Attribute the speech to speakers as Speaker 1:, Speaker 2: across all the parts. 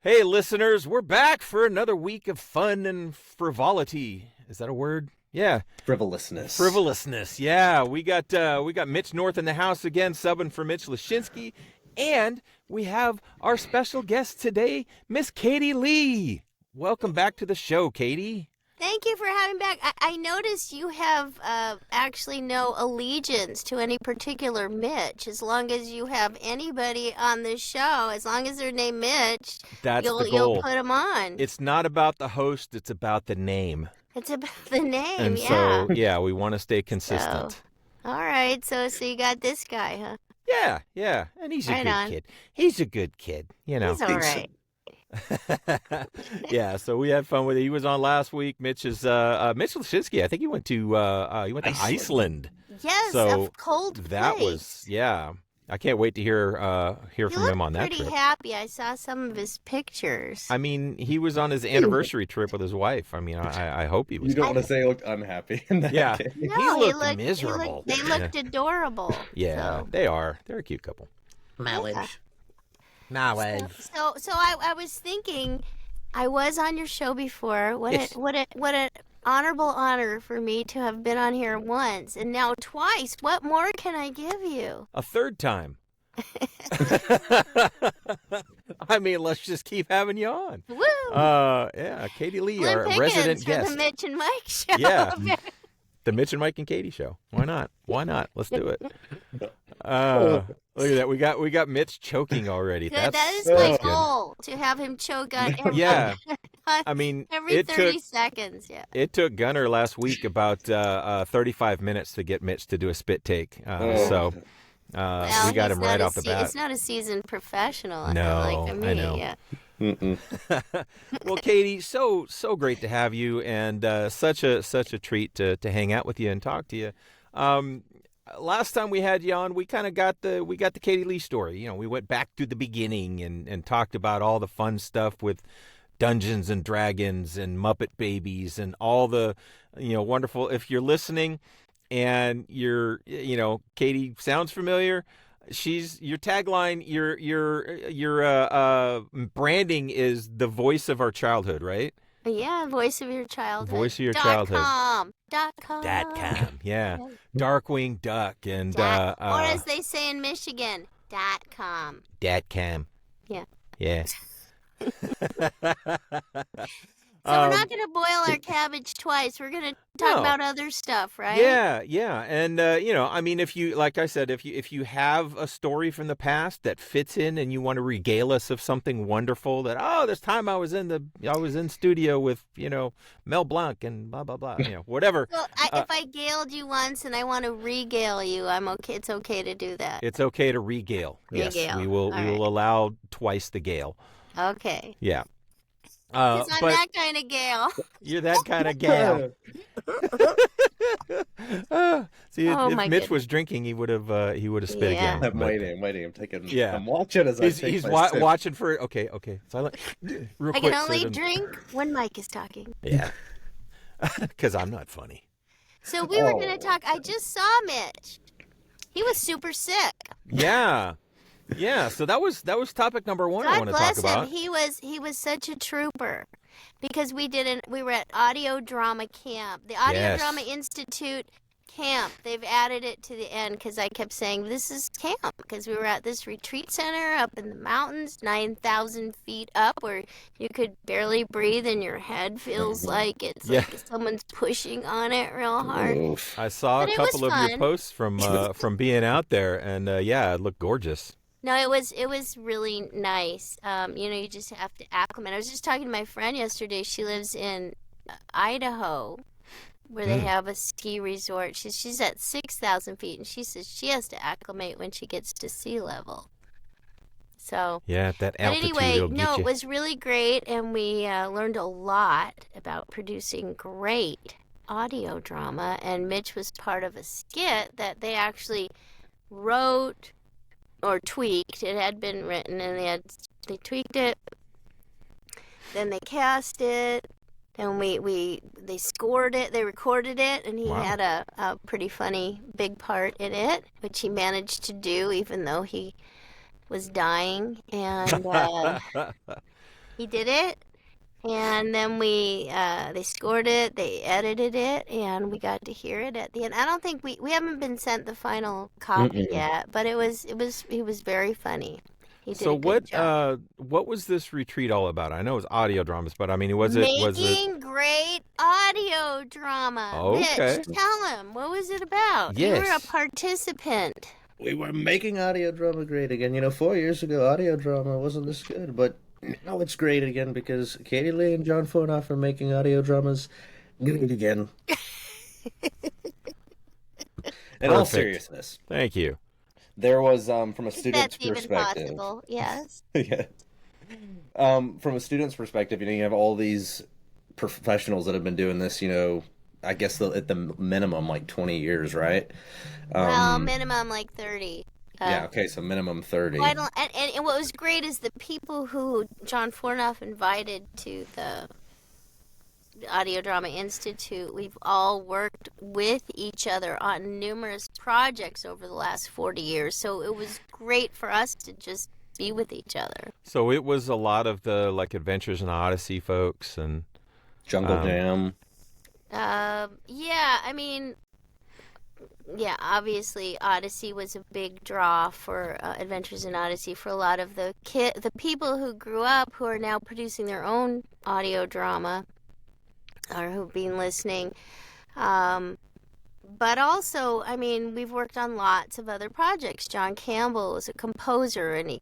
Speaker 1: Hey, listeners, we're back for another week of fun and frivolity. Is that a word? Yeah.
Speaker 2: Frivolousness.
Speaker 1: Yeah, we got Mitch North in the house again, subbing for Mitch Lashinsky, and we have our special guest today, Miss Katie Leigh. Welcome back to the show, Katie.
Speaker 3: Thank you for having me back. I noticed you have actually no allegiance to any particular Mitch. As long as you have anybody on the show, as long as they're named Mitch,
Speaker 1: That's
Speaker 3: you'll
Speaker 1: the goal.
Speaker 3: You'll put them on.
Speaker 1: It's not about the host, it's about the name.
Speaker 3: It's about the name,
Speaker 1: And
Speaker 3: yeah.
Speaker 1: so, yeah, we want to stay consistent.
Speaker 3: So, all right, so you got this guy, huh?
Speaker 1: Yeah, and he's a
Speaker 3: Right
Speaker 1: good
Speaker 3: on.
Speaker 1: kid. He's a good kid, you know.
Speaker 3: He's all right.
Speaker 1: Yeah, so we had fun with it. He was on last week. Mitch Mitch Lashinsky. I think he went to Iceland.
Speaker 3: Yes,
Speaker 1: So
Speaker 3: a cold
Speaker 1: That
Speaker 3: place.
Speaker 1: was I can't wait to hear from him on that
Speaker 3: Pretty
Speaker 1: trip.
Speaker 3: happy. I saw some of his pictures.
Speaker 1: I mean, he was on his anniversary trip with his wife. I mean, I hope he was.
Speaker 2: You don't want to say he looked unhappy in that
Speaker 1: Yeah.
Speaker 2: case.
Speaker 3: No,
Speaker 1: he looked miserable.
Speaker 3: They looked adorable.
Speaker 1: Yeah,
Speaker 3: so.
Speaker 1: they are. They're a cute couple.
Speaker 3: Knowledge.
Speaker 1: Knowledge.
Speaker 3: So I was thinking, I was on your show before. What an honorable honor for me to have been on here once and now twice. What more can I give you?
Speaker 1: A third time. I mean, let's just keep having you on.
Speaker 3: Woo!
Speaker 1: Yeah, Katie Leigh,
Speaker 3: Slim
Speaker 1: our
Speaker 3: Pickens
Speaker 1: resident
Speaker 3: for
Speaker 1: guest.
Speaker 3: the Mitch and Mike show.
Speaker 1: Yeah. The Mitch and Mike and Katie show. Why not? Let's do it. Look at that. We got Mitch choking already.
Speaker 3: Good. That is
Speaker 1: That's
Speaker 3: my
Speaker 1: good.
Speaker 3: goal, to have him choke on every,
Speaker 1: Yeah. I mean,
Speaker 3: every
Speaker 1: it
Speaker 3: 30
Speaker 1: took
Speaker 3: seconds. Yeah.
Speaker 1: it took Gunner last week about 35 minutes to get Mitch to do a spit take.
Speaker 3: Well,
Speaker 1: We got
Speaker 3: he's
Speaker 1: him right
Speaker 3: not
Speaker 1: off the bat.
Speaker 3: He's not a seasoned professional.
Speaker 1: No,
Speaker 3: like me.
Speaker 1: I know.
Speaker 3: Yeah.
Speaker 1: Well, Katie, so great to have you, and such a treat to hang out with you and talk to you. Last time we had you on, we kind of got the Katie Leigh story. You know, we went back to the beginning and talked about all the fun stuff with Dungeons and Dragons and Muppet Babies and all the wonderful. If you're listening and Katie sounds familiar. Your tagline, your branding is the voice of our childhood, right?
Speaker 3: Yeah, voice of your childhood.
Speaker 1: Voice of your childhood.
Speaker 3: .com.
Speaker 1: Yeah. Darkwing Duck and
Speaker 3: or as they say in Michigan, .com.
Speaker 1: Datcam.
Speaker 3: Yeah.
Speaker 1: Yeah.
Speaker 3: So we're not going to boil our cabbage twice. We're going to talk about other stuff, right?
Speaker 1: Yeah. And I mean, if you, like I said, if you have a story from the past that fits in and you want to regale us of something wonderful, that this time I was in studio with Mel Blanc and blah blah blah, whatever.
Speaker 3: Well, if I galed you once and I want to regale you, I'm okay. It's okay to do that.
Speaker 1: It's okay to regale. Yes, we will.
Speaker 3: All
Speaker 1: we will allow twice the gale.
Speaker 3: Okay.
Speaker 1: Yeah.
Speaker 3: Because I'm
Speaker 1: but
Speaker 3: that kind of gal.
Speaker 1: You're that kind of gal. See, if Mitch was drinking, he would have spit again.
Speaker 2: I'm waiting. I'm taking.
Speaker 1: Yeah.
Speaker 2: I'm watching as I take
Speaker 1: He's
Speaker 2: my sip.
Speaker 1: watching for. Okay. Silent. Real
Speaker 3: I
Speaker 1: quick.
Speaker 3: can only drink when Mike is talking.
Speaker 1: Yeah. Because I'm not funny.
Speaker 3: So we were going to talk. I just saw Mitch. He was super sick.
Speaker 1: Yeah. Yeah, so that was topic number one I want to talk about.
Speaker 3: Him. He was such a trooper, because we were at Audio Drama Camp, the Audio Drama Institute camp. They've added it to the end because I kept saying this is camp, because we were at this retreat center up in the mountains, 9,000 feet up, where you could barely breathe and your head feels like it's like someone's pushing on it real hard.
Speaker 2: Oof.
Speaker 1: I saw a couple of your posts from being out there, and it looked gorgeous.
Speaker 3: No, it was really nice. You just have to acclimate. I was just talking to my friend yesterday. She lives in Idaho, where they have a ski resort. She's at 6,000 feet, and she says she has to acclimate when she gets to sea level. So
Speaker 1: that altitude.
Speaker 3: But anyway,
Speaker 1: will get you.
Speaker 3: it was really great, and we learned a lot about producing great audio drama. And Mitch was part of a skit that they actually wrote or tweaked. It had been written, and they tweaked it. Then they cast it. Then they scored it. They recorded it, and he had a pretty funny big part in it, which he managed to do, even though he was dying. And He did it, and then they scored it, they edited it, and we got to hear it at the end. I don't think we haven't been sent the final copy
Speaker 2: Mm-mm.
Speaker 3: yet, but he was very funny. He did
Speaker 1: So
Speaker 3: a good job.
Speaker 1: what was this retreat all about? I know it was audio dramas, but I mean, was it?
Speaker 3: Making great audio drama. Mitch,
Speaker 1: Okay.
Speaker 3: tell him, what was it about? You were a
Speaker 1: Yes.
Speaker 3: participant.
Speaker 2: We were making audio drama great again. 4 years ago, audio drama wasn't this good, but now it's great again because Katie Lee and John Fonoff are making audio dramas great again. In all
Speaker 1: Perfect.
Speaker 2: seriousness,
Speaker 1: Thank you.
Speaker 2: there was from a
Speaker 3: If
Speaker 2: student's
Speaker 3: that's even
Speaker 2: perspective.
Speaker 3: possible, yes.
Speaker 2: Yeah. From a student's perspective, you have all these professionals that have been doing this, I guess at the minimum like 20 years, right?
Speaker 3: Well, minimum like 30.
Speaker 2: Yeah, okay, so minimum 30.
Speaker 3: And what was great is the people who John Fornoff invited to the Audio Drama Institute, we've all worked with each other on numerous projects over the last 40 years. So it was great for us to just be with each other.
Speaker 1: So it was a lot of the like Adventures in Odyssey folks and
Speaker 2: Jungle Jam.
Speaker 3: Yeah, I mean, yeah, obviously Odyssey was a big draw for Adventures in Odyssey for a lot of the people who grew up who are now producing their own audio drama or who've been listening. But also, I mean, we've worked on lots of other projects. John Campbell is a composer, and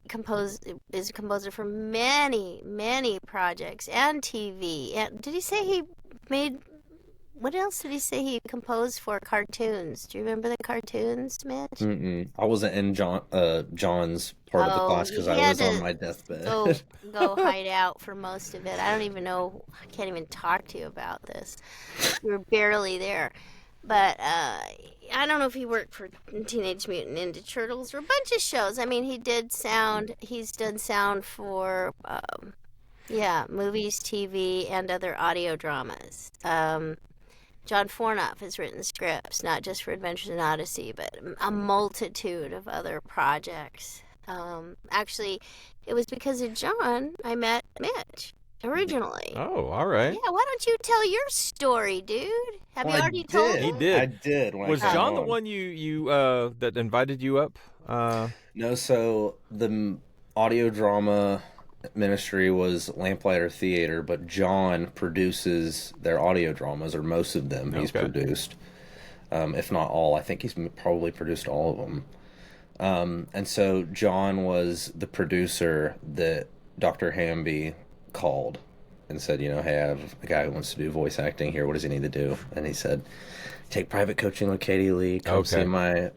Speaker 3: is a composer for many, many projects and TV. And did he say he made? What else did he say he composed for? Cartoons. Do you remember the cartoons, Mitch?
Speaker 2: Mm-mm. I wasn't in John's part of the class because I was on my deathbed.
Speaker 3: Go hide out for most of it. I don't even know. I can't even talk to you about this. You were barely there. But I don't know if he worked for Teenage Mutant Ninja Turtles or a bunch of shows. I mean, he's done sound for, movies, TV, and other audio dramas. John Fornoff has written scripts, not just for Adventures in Odyssey, but a multitude of other projects. Actually, it was because of John I met Mitch originally.
Speaker 1: Oh, all right.
Speaker 3: Yeah, why don't you tell your story, dude? Have you already told
Speaker 1: He
Speaker 3: him?
Speaker 1: did.
Speaker 2: I did. When
Speaker 1: Was
Speaker 2: I came
Speaker 1: John the
Speaker 2: on.
Speaker 1: one you that invited you up?
Speaker 2: No, so the audio drama ministry was Lamplighter Theater, but John produces their audio dramas, or most of them he's
Speaker 1: Okay.
Speaker 2: produced. If not all. I think he's probably produced all of them. And so John was the producer that Dr. Hamby called and said, hey, I have a guy who wants to do voice acting here. What does he need to do? And he said, take private coaching with Katie Lee, come see my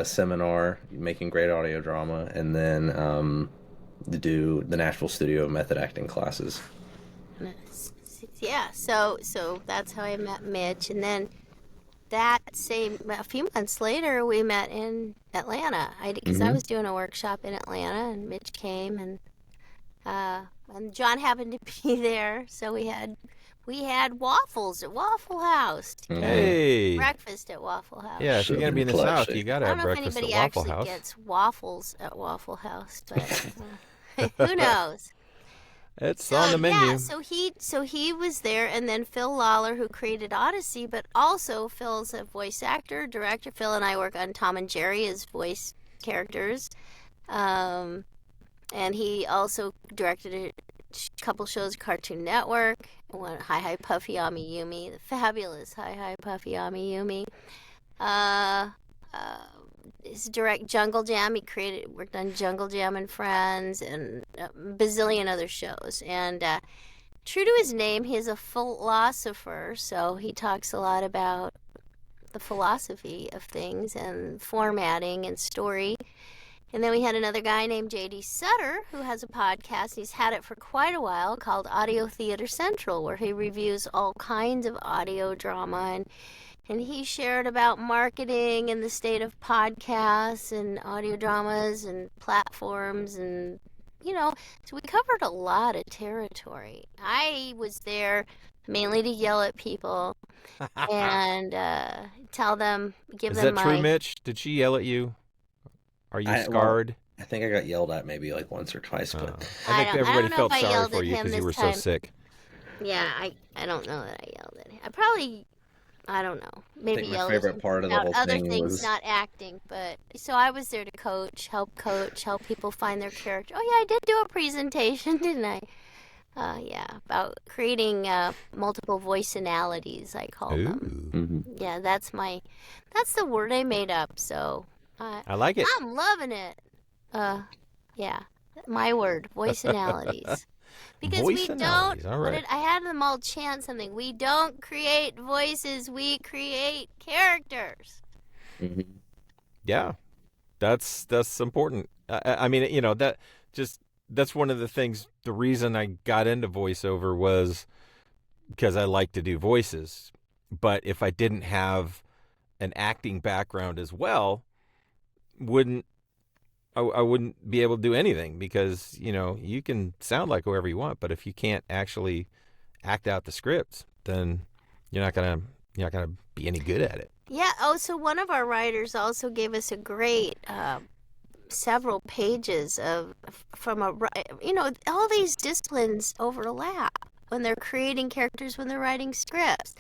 Speaker 2: seminar, Making Great Audio Drama, and then do the Nashville Studio of Method Acting classes.
Speaker 3: Yeah, so that's how I met Mitch, and then a few months later, we met in Atlanta. Because I was doing a workshop in Atlanta, and Mitch came, and John happened to be there, so we had waffles at Waffle House.
Speaker 1: Hey.
Speaker 3: Breakfast at Waffle House.
Speaker 1: Yeah, if you're gonna be in the South, you gotta
Speaker 3: I
Speaker 1: have
Speaker 3: don't know if
Speaker 1: breakfast at
Speaker 3: anybody
Speaker 1: Waffle
Speaker 3: actually
Speaker 1: House.
Speaker 3: gets waffles at Waffle House, but who knows?
Speaker 1: It's on the menu.
Speaker 3: Yeah, so he was there, and then Phil Lawler, who created Odyssey, but also Phil's a voice actor, director. Phil and I work on Tom and Jerry as voice characters, and he also directed a couple shows, Cartoon Network, one Hi Hi Puffy Ami Yumi, the fabulous Hi Hi Puffy Ami Yumi. His direct Jungle Jam. He worked on Jungle Jam and Friends and a bazillion other shows. And true to his name, he's a philosopher, so he talks a lot about the philosophy of things and formatting and story. And then we had another guy named J.D. Sutter who has a podcast. He's had it for quite a while called Audio Theater Central, where he reviews all kinds of audio drama, and he shared about marketing and the state of podcasts and audio dramas and platforms, and so we covered a lot of territory. I was there mainly to yell at people and give
Speaker 1: Is
Speaker 3: them
Speaker 1: that true, Mitch? Did she yell at you? Are you scarred?
Speaker 2: I think I got yelled at maybe like once or twice, but
Speaker 1: I think
Speaker 3: I
Speaker 1: everybody
Speaker 3: don't know
Speaker 1: felt
Speaker 3: if I
Speaker 1: sorry
Speaker 3: yelled
Speaker 1: for
Speaker 3: at
Speaker 1: you
Speaker 3: him
Speaker 1: because you
Speaker 3: this
Speaker 1: were so
Speaker 3: time.
Speaker 1: sick.
Speaker 3: Yeah, I don't know that I yelled at him. I probably, I don't know,
Speaker 2: I
Speaker 3: maybe
Speaker 2: think my
Speaker 3: yelled at
Speaker 2: favorite
Speaker 3: him
Speaker 2: part of the
Speaker 3: about
Speaker 2: whole
Speaker 3: other
Speaker 2: thing
Speaker 3: things,
Speaker 2: was
Speaker 3: not acting. But so I was there to coach, help people find their character. Oh yeah, I did do a presentation, didn't I? Yeah, about creating multiple voicinalities, I call them.
Speaker 1: Ooh,
Speaker 2: Mhm.
Speaker 3: Yeah, that's the word I made up. So
Speaker 1: I like it.
Speaker 3: I'm loving it. Uh, yeah, my word, voicinalities. Because we don't,
Speaker 1: Voicinalities. All
Speaker 3: what
Speaker 1: right.
Speaker 3: did I had them all chant something? We don't create voices, we create characters.
Speaker 2: Mhm.
Speaker 1: Yeah, that's important. I mean, you know, that's one of the things. The reason I got into voiceover was because I like to do voices. But if I didn't have an acting background as well, wouldn't I wouldn't be able to do anything because you know you can sound like whoever you want, but if you can't actually act out the scripts, then you're not gonna be any good at it.
Speaker 3: Yeah, oh, so one of our writers also gave us a great several pages of from a you know all these disciplines overlap when they're creating characters when they're writing scripts.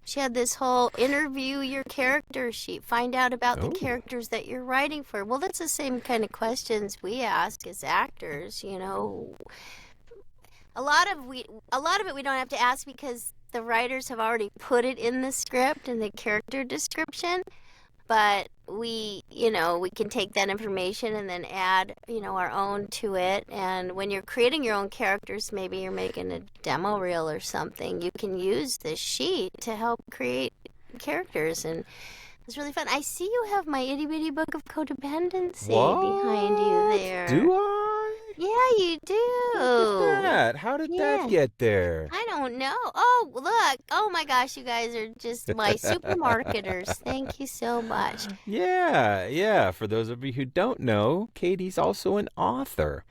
Speaker 3: She had this whole interview your character sheet, find out about the
Speaker 1: Oh,
Speaker 3: characters that you're writing for. Well, that's the same kind of questions we ask as actors, you know. A lot of it we don't have to ask because the writers have already put it in the script and the character description, but we can take that information and then add our own to it. And when you're creating your own characters, maybe you're making a demo reel or something, you can use this sheet to help create characters. And it's really fun. I see you have my itty bitty book of codependency behind you
Speaker 1: what?
Speaker 3: there.
Speaker 1: Do I?
Speaker 3: Yeah, you do.
Speaker 1: Look at that. How did that
Speaker 3: Yeah.
Speaker 1: get there?
Speaker 3: I don't know. Oh, look. Oh my gosh, you guys are just my supermarketers. Thank you so much.
Speaker 1: Yeah. For those of you who don't know, Katie's also an author.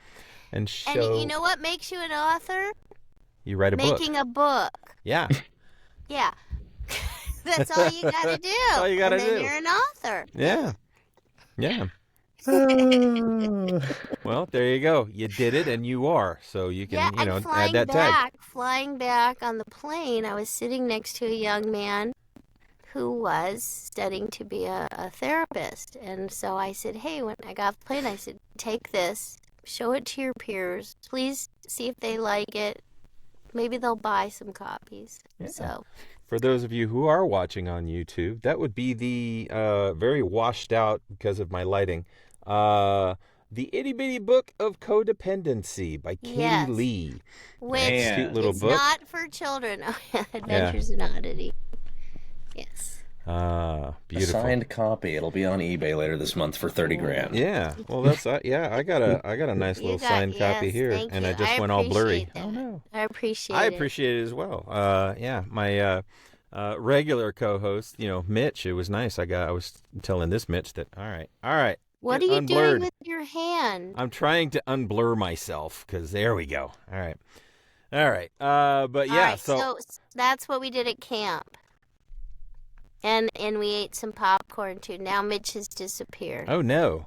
Speaker 1: And
Speaker 3: And you
Speaker 1: so
Speaker 3: know what makes you an author?
Speaker 1: you write a book.
Speaker 3: Making a book.
Speaker 1: Yeah.
Speaker 3: Yeah. That's all you got to do.
Speaker 1: That's all you gotta
Speaker 3: and then
Speaker 1: do.
Speaker 3: you're an author.
Speaker 1: Yeah. Yeah. Well, there you go. You did it and you are. So you
Speaker 3: Yeah,
Speaker 1: can,
Speaker 3: and
Speaker 1: add that tag.
Speaker 3: flying back on the plane, I was sitting next to a young man who was studying to be a therapist. And so I said, hey, when I got off the plane, I said, take this, show it to your peers. Please see if they like it. Maybe they'll buy some copies.
Speaker 1: Yeah.
Speaker 3: So
Speaker 1: For those of you who are watching on YouTube, that would be the very washed out because of my lighting. The Itty Bitty Book of Codependency by Katie
Speaker 3: Yes.
Speaker 1: Leigh.
Speaker 3: which
Speaker 2: Man.
Speaker 1: Cute little
Speaker 3: is
Speaker 1: book.
Speaker 3: not for children. Adventures in Oddity. Yes.
Speaker 2: A
Speaker 1: Beautiful.
Speaker 2: signed copy. It'll be on eBay later this month for 30 grand.
Speaker 1: Yeah. Well, that's I got a nice
Speaker 3: You
Speaker 1: little
Speaker 3: got-
Speaker 1: signed copy
Speaker 3: yes,
Speaker 1: here,
Speaker 3: thank
Speaker 1: and
Speaker 3: you.
Speaker 1: I just
Speaker 3: I
Speaker 1: went all blurry.
Speaker 3: appreciate
Speaker 1: Oh
Speaker 3: that.
Speaker 1: no.
Speaker 3: I appreciate
Speaker 1: I
Speaker 3: it.
Speaker 1: appreciate it as well. Yeah, my regular co-host, Mitch. It was nice. I was telling this Mitch that all right.
Speaker 3: What are
Speaker 1: get
Speaker 3: you
Speaker 1: unblurred.
Speaker 3: doing with your hand?
Speaker 1: I'm trying to unblur myself because there we go. All right. But yeah,
Speaker 3: All right, so that's what we did at camp. And we ate some popcorn too. Now Mitch has disappeared.
Speaker 1: oh no.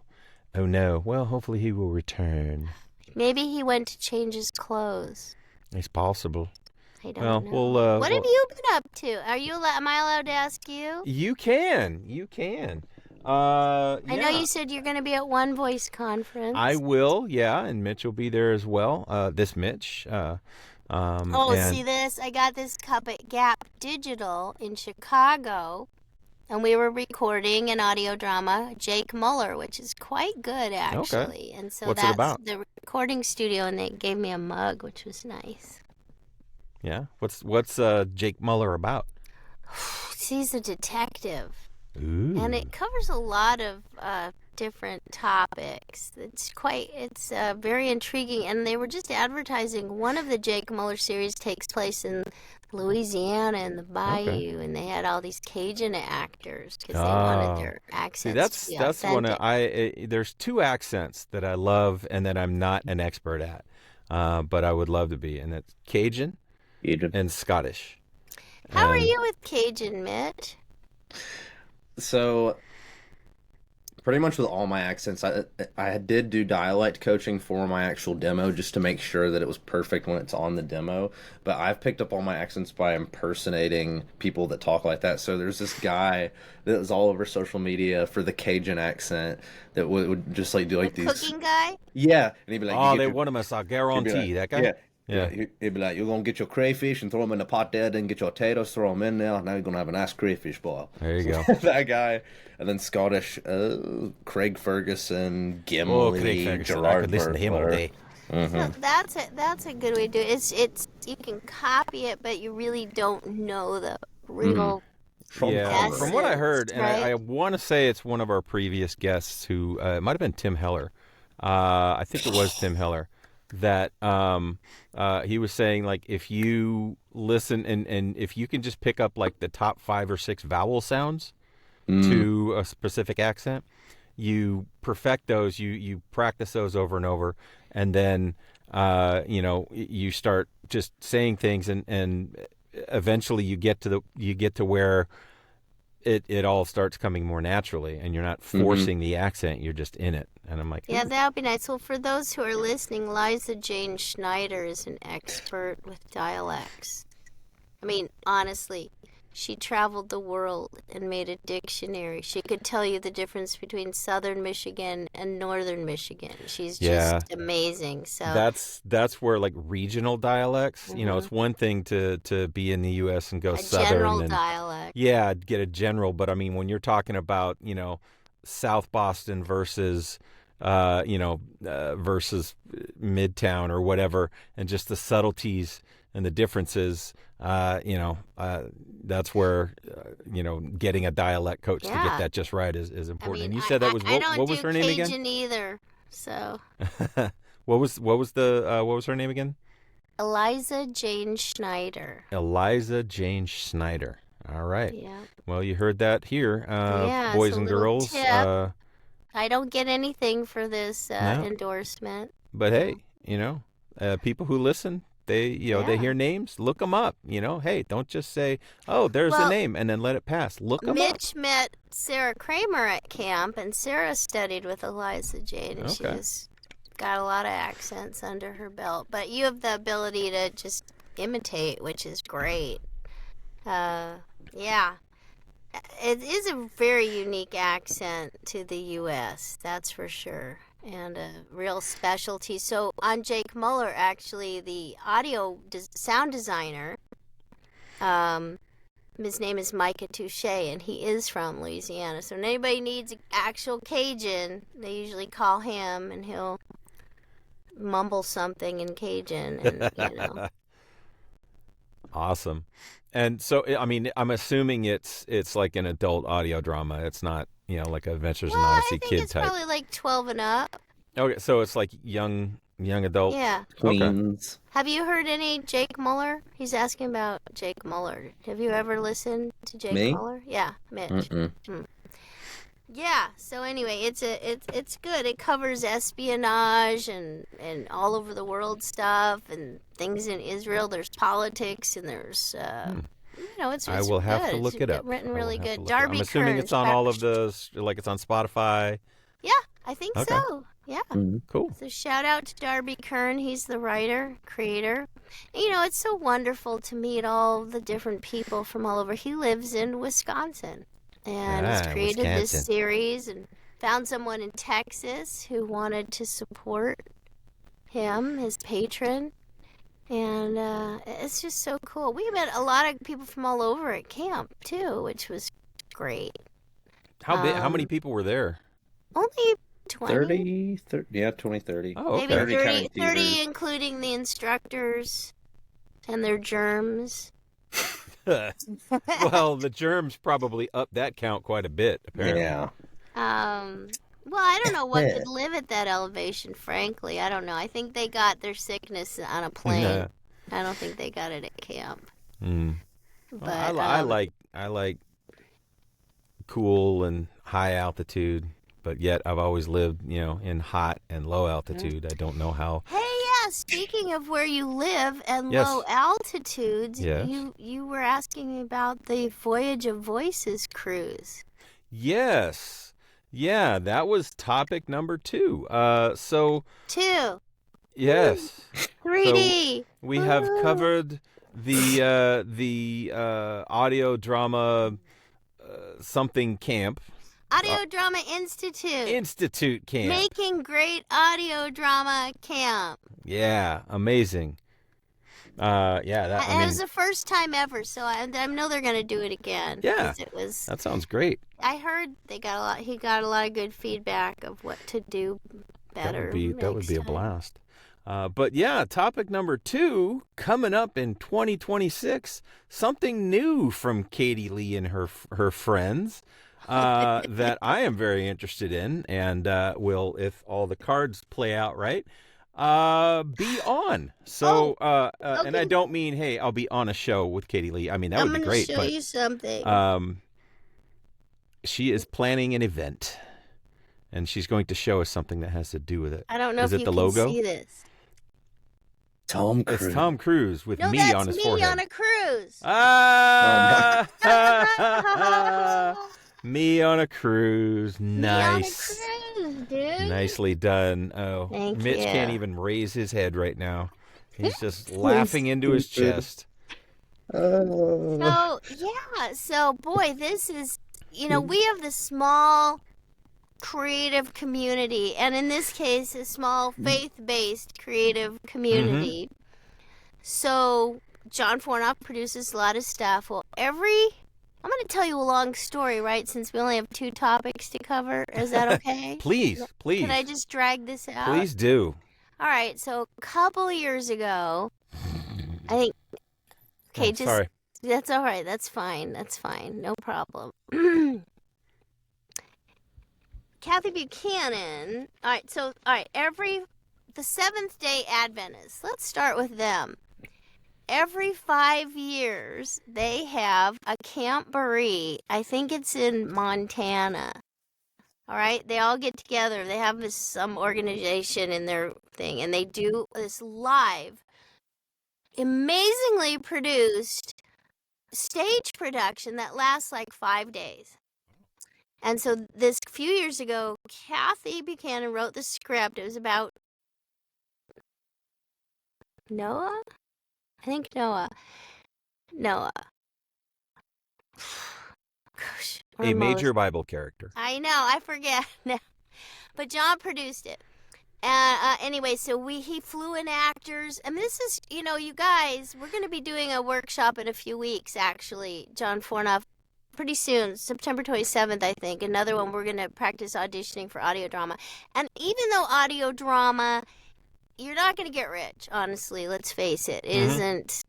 Speaker 1: Well, hopefully he will return.
Speaker 3: Maybe he went to change his clothes.
Speaker 1: It's possible.
Speaker 3: I don't
Speaker 1: Well,
Speaker 3: know.
Speaker 1: we'll.
Speaker 3: What have you been up to? Am I allowed to ask you?
Speaker 1: You can.
Speaker 3: I know
Speaker 1: Yeah.
Speaker 3: you said you're going to be at One Voice conference.
Speaker 1: I will. Yeah, and Mitch will be there as well. This Mitch. And
Speaker 3: See this? I got this cup at Gap Digital in Chicago, and we were recording an audio drama, Jake Muller, which is quite good actually. And so
Speaker 1: What's it
Speaker 3: that's
Speaker 1: about?
Speaker 3: the recording studio, and they gave me a mug, which was nice.
Speaker 1: Yeah. What's Jake Muller about?
Speaker 3: He's a detective,
Speaker 1: Ooh.
Speaker 3: and it covers a lot of different topics. It's very intriguing, and they were just advertising one of the Jake Muller series takes place in Louisiana and the Bayou,
Speaker 1: Okay.
Speaker 3: and they had all these Cajun actors because they wanted their
Speaker 1: See,
Speaker 3: accents to be
Speaker 1: that's one
Speaker 3: authentic.
Speaker 1: there's two accents that I love and that I'm not an expert at, but I would love to be, and that's Cajun and Scottish.
Speaker 3: How are
Speaker 1: And-
Speaker 3: you with Cajun, Mitch?
Speaker 2: So, Pretty much with all my accents. I did do dialect coaching for my actual demo just to make sure that it was perfect when it's on the demo. But I've picked up all my accents by impersonating people that talk like that. So there's this guy that was all over social media for the Cajun accent that would just like do like
Speaker 3: The
Speaker 2: these.
Speaker 3: cooking guy?
Speaker 2: Yeah, and he'd be like,
Speaker 1: Oh,
Speaker 2: you
Speaker 1: they
Speaker 2: get
Speaker 1: want him as a
Speaker 2: he'd be
Speaker 1: guarantee.
Speaker 2: like,
Speaker 1: That guy.
Speaker 2: yeah.
Speaker 1: Yeah.
Speaker 2: He'd be like, you're going to get your crayfish and throw them in the pot there, then get your potatoes, throw them in there. Now you're going to have a nice crayfish boil.
Speaker 1: There you go.
Speaker 2: That guy. And then Scottish, Craig Ferguson, Gimli,
Speaker 1: Oh, Craig Ferguson. I
Speaker 2: Gerard
Speaker 1: could listen to him all
Speaker 2: Butler.
Speaker 1: day.
Speaker 3: No, that's a good way to do it. It's you can copy it, but you really don't know the real.
Speaker 1: Yeah, from what I
Speaker 3: essence,
Speaker 1: heard, and
Speaker 3: right?
Speaker 1: I want to say it's one of our previous guests who it might have been Tim Heller. I think it was Tim Heller that he was saying like if you listen and if you can just pick up like the top 5 or 6 vowel sounds to a specific accent, you perfect those, you practice those over and over, and then you start just saying things and eventually you get to where it all starts coming more naturally, and you're not forcing the accent, you're just in it. And I'm like,
Speaker 3: Yeah, that would be nice. Well, for those who are listening, Liza Jane Schneider is an expert with dialects. I mean, honestly, she traveled the world and made a dictionary. She could tell you the difference between southern Michigan and northern Michigan. She's just amazing. So
Speaker 1: that's where like regional dialects, it's one thing to be in the US and go
Speaker 3: a
Speaker 1: southern
Speaker 3: general
Speaker 1: and
Speaker 3: dialect.
Speaker 1: yeah, get a general, but I mean when you're talking about, South Boston versus versus Midtown or whatever, and just the subtleties and the differences, that's where, getting a dialect coach to get that just right is important.
Speaker 3: I mean,
Speaker 1: And you said that was
Speaker 3: I don't
Speaker 1: what was
Speaker 3: do
Speaker 1: her name
Speaker 3: Cajun
Speaker 1: again?
Speaker 3: either. So
Speaker 1: what was her name again?
Speaker 3: Eliza Jane Schneider.
Speaker 1: Eliza Jane Schneider. All right.
Speaker 3: Yeah.
Speaker 1: Well, you heard that here,
Speaker 3: Yeah,
Speaker 1: boys
Speaker 3: it's a
Speaker 1: and
Speaker 3: little
Speaker 1: girls.
Speaker 3: tip. I don't get anything for this
Speaker 1: No.
Speaker 3: endorsement.
Speaker 1: But hey, people who listen, they they hear names, look them up. Hey, don't just say, "Oh, there's a
Speaker 3: Well,
Speaker 1: name," and then let it pass. Look them up.
Speaker 3: Mitch met Sarah Kramer at camp, and Sarah studied with Eliza Jane, and
Speaker 1: Okay.
Speaker 3: she's got a lot of accents under her belt. But you have the ability to just imitate, which is great. Yeah. It is a very unique accent to the U.S., that's for sure, and a real specialty. So on Jake Muller, actually, the sound designer, his name is Micah Touche, and he is from Louisiana. So when anybody needs actual Cajun, they usually call him, and he'll mumble something in Cajun, and
Speaker 1: Awesome. And so, I mean, I'm assuming it's like an adult audio drama. It's not, like Adventures in
Speaker 3: Well,
Speaker 1: Odyssey
Speaker 3: I think
Speaker 1: kid
Speaker 3: it's
Speaker 1: type.
Speaker 3: probably like 12 and up.
Speaker 1: Okay, so it's like young adult.
Speaker 3: Yeah.
Speaker 1: Okay.
Speaker 2: Queens.
Speaker 3: Have you heard any Jake Muller? He's asking about Jake Muller. Have you ever listened to Jake
Speaker 2: Me?
Speaker 3: Muller? Yeah, Mitch.
Speaker 2: Mm-mm.
Speaker 3: Yeah. So anyway, it's good. It covers espionage and all over the world stuff and things in Israel. There's politics and there's it's
Speaker 1: I will have
Speaker 3: good.
Speaker 1: to look
Speaker 3: It's
Speaker 1: it up.
Speaker 3: written
Speaker 1: I will
Speaker 3: really
Speaker 1: have to
Speaker 3: good.
Speaker 1: look it up.
Speaker 3: Darby
Speaker 1: I'm assuming
Speaker 3: Kearns,
Speaker 1: it's on all of
Speaker 3: Pepper-
Speaker 1: those, like it's on Spotify.
Speaker 3: Yeah, I think
Speaker 1: Okay.
Speaker 3: so. Yeah.
Speaker 1: Cool.
Speaker 3: So shout out to Darby Kern. He's the writer, creator. And, it's so wonderful to meet all the different people from all over. He lives in Wisconsin and has created
Speaker 1: Wisconsin.
Speaker 3: this series and found someone in Texas who wanted to support him, his patron. And it's just so cool. We met a lot of people from all over at camp, too, which was great.
Speaker 1: How many people were there?
Speaker 3: Only 20?
Speaker 2: 30, yeah, 20, 30.
Speaker 1: Oh, okay.
Speaker 3: Maybe
Speaker 2: 30 counting
Speaker 3: 30
Speaker 2: theaters.
Speaker 3: including the instructors and their germs.
Speaker 1: Well, the germs probably upped that count quite a bit, apparently.
Speaker 2: Yeah.
Speaker 3: Well, I don't know what could live at that elevation, frankly. I don't know. I think they got their sickness on a plane.
Speaker 1: Yeah.
Speaker 3: I don't think they got it at camp.
Speaker 1: Mm.
Speaker 3: But
Speaker 1: I like cool and high altitude, but yet I've always lived, in hot and low altitude. I don't know how.
Speaker 3: Hey, yeah, speaking of where you live and
Speaker 1: Yes.
Speaker 3: low altitudes,
Speaker 1: Yes.
Speaker 3: you were asking me about the Voyage of Voices cruise.
Speaker 1: Yes. Yeah, that was topic number 2. So
Speaker 3: 2.
Speaker 1: yes, so
Speaker 3: 3D.
Speaker 1: we have covered the audio drama something camp,
Speaker 3: Audio Drama Institute.
Speaker 1: Institute camp.
Speaker 3: Making Great Audio Drama Camp.
Speaker 1: Yeah, amazing. Yeah, that
Speaker 3: It was the first time ever, so I know they're gonna do it again.
Speaker 1: Yeah,
Speaker 3: 'cause it was.
Speaker 1: that sounds great.
Speaker 3: I heard they got a lot. He got a lot of good feedback of what to do better.
Speaker 1: That would
Speaker 3: next
Speaker 1: be a
Speaker 3: time.
Speaker 1: blast. But yeah, topic number 2 coming up in 2026. Something new from Katie Leigh and her friends that I am very interested in, and will, if all the cards play out right, be on. So, and I don't mean, hey, I'll be on a show with Katie Leigh. I mean, that would be great.
Speaker 3: I'm gonna show you something.
Speaker 1: She is planning an event, and she's going to show us something that has to do with it.
Speaker 3: I don't know
Speaker 1: Is
Speaker 3: if
Speaker 1: it
Speaker 3: you
Speaker 1: the
Speaker 3: can
Speaker 1: logo?
Speaker 3: see this.
Speaker 2: Tom Cruise.
Speaker 1: It's Tom Cruise with
Speaker 3: No,
Speaker 1: me
Speaker 3: that's
Speaker 1: on his
Speaker 3: me
Speaker 1: forehead.
Speaker 3: on a cruise.
Speaker 1: Ah! Me on a cruise. Nice.
Speaker 3: Me on a cruise, dude.
Speaker 1: Nicely done. Oh,
Speaker 3: Thank
Speaker 1: Mitch
Speaker 3: you.
Speaker 1: can't even raise his head right now. He's just laughing into his chest.
Speaker 3: So, yeah. So, boy, this is, we have the small creative community, and in this case, a small faith-based creative community. So, John Fornoff produces a lot of stuff. Well, I'm going to tell you a long story, right, since we only have 2 topics to cover. Is that okay?
Speaker 1: Please.
Speaker 3: Can I just drag this out?
Speaker 1: Please do.
Speaker 3: All right, so a couple of years ago, I think. Okay,
Speaker 1: Sorry.
Speaker 3: That's all right. That's fine. No problem. Kathy Buchanan. All right, the Seventh-day Adventists. Let's start with them. Every 5 years, they have a camporee. I think it's in Montana. All right, they all get together. They have some organization in their thing, and they do this live, amazingly produced stage production that lasts like 5 days. And so this few years ago, Kathy Buchanan wrote the script. It was about Noah? I think Noah. Gosh,
Speaker 1: A major Bible character.
Speaker 3: I know, I forget now. But John produced it. Anyway, so he flew in actors. And this is, you guys, we're going to be doing a workshop in a few weeks, actually. John Fornoff, pretty soon, September 27th, I think. Another one, we're going to practice auditioning for audio drama. And even though audio drama, you're not going to get rich, honestly. Let's face it. It isn't,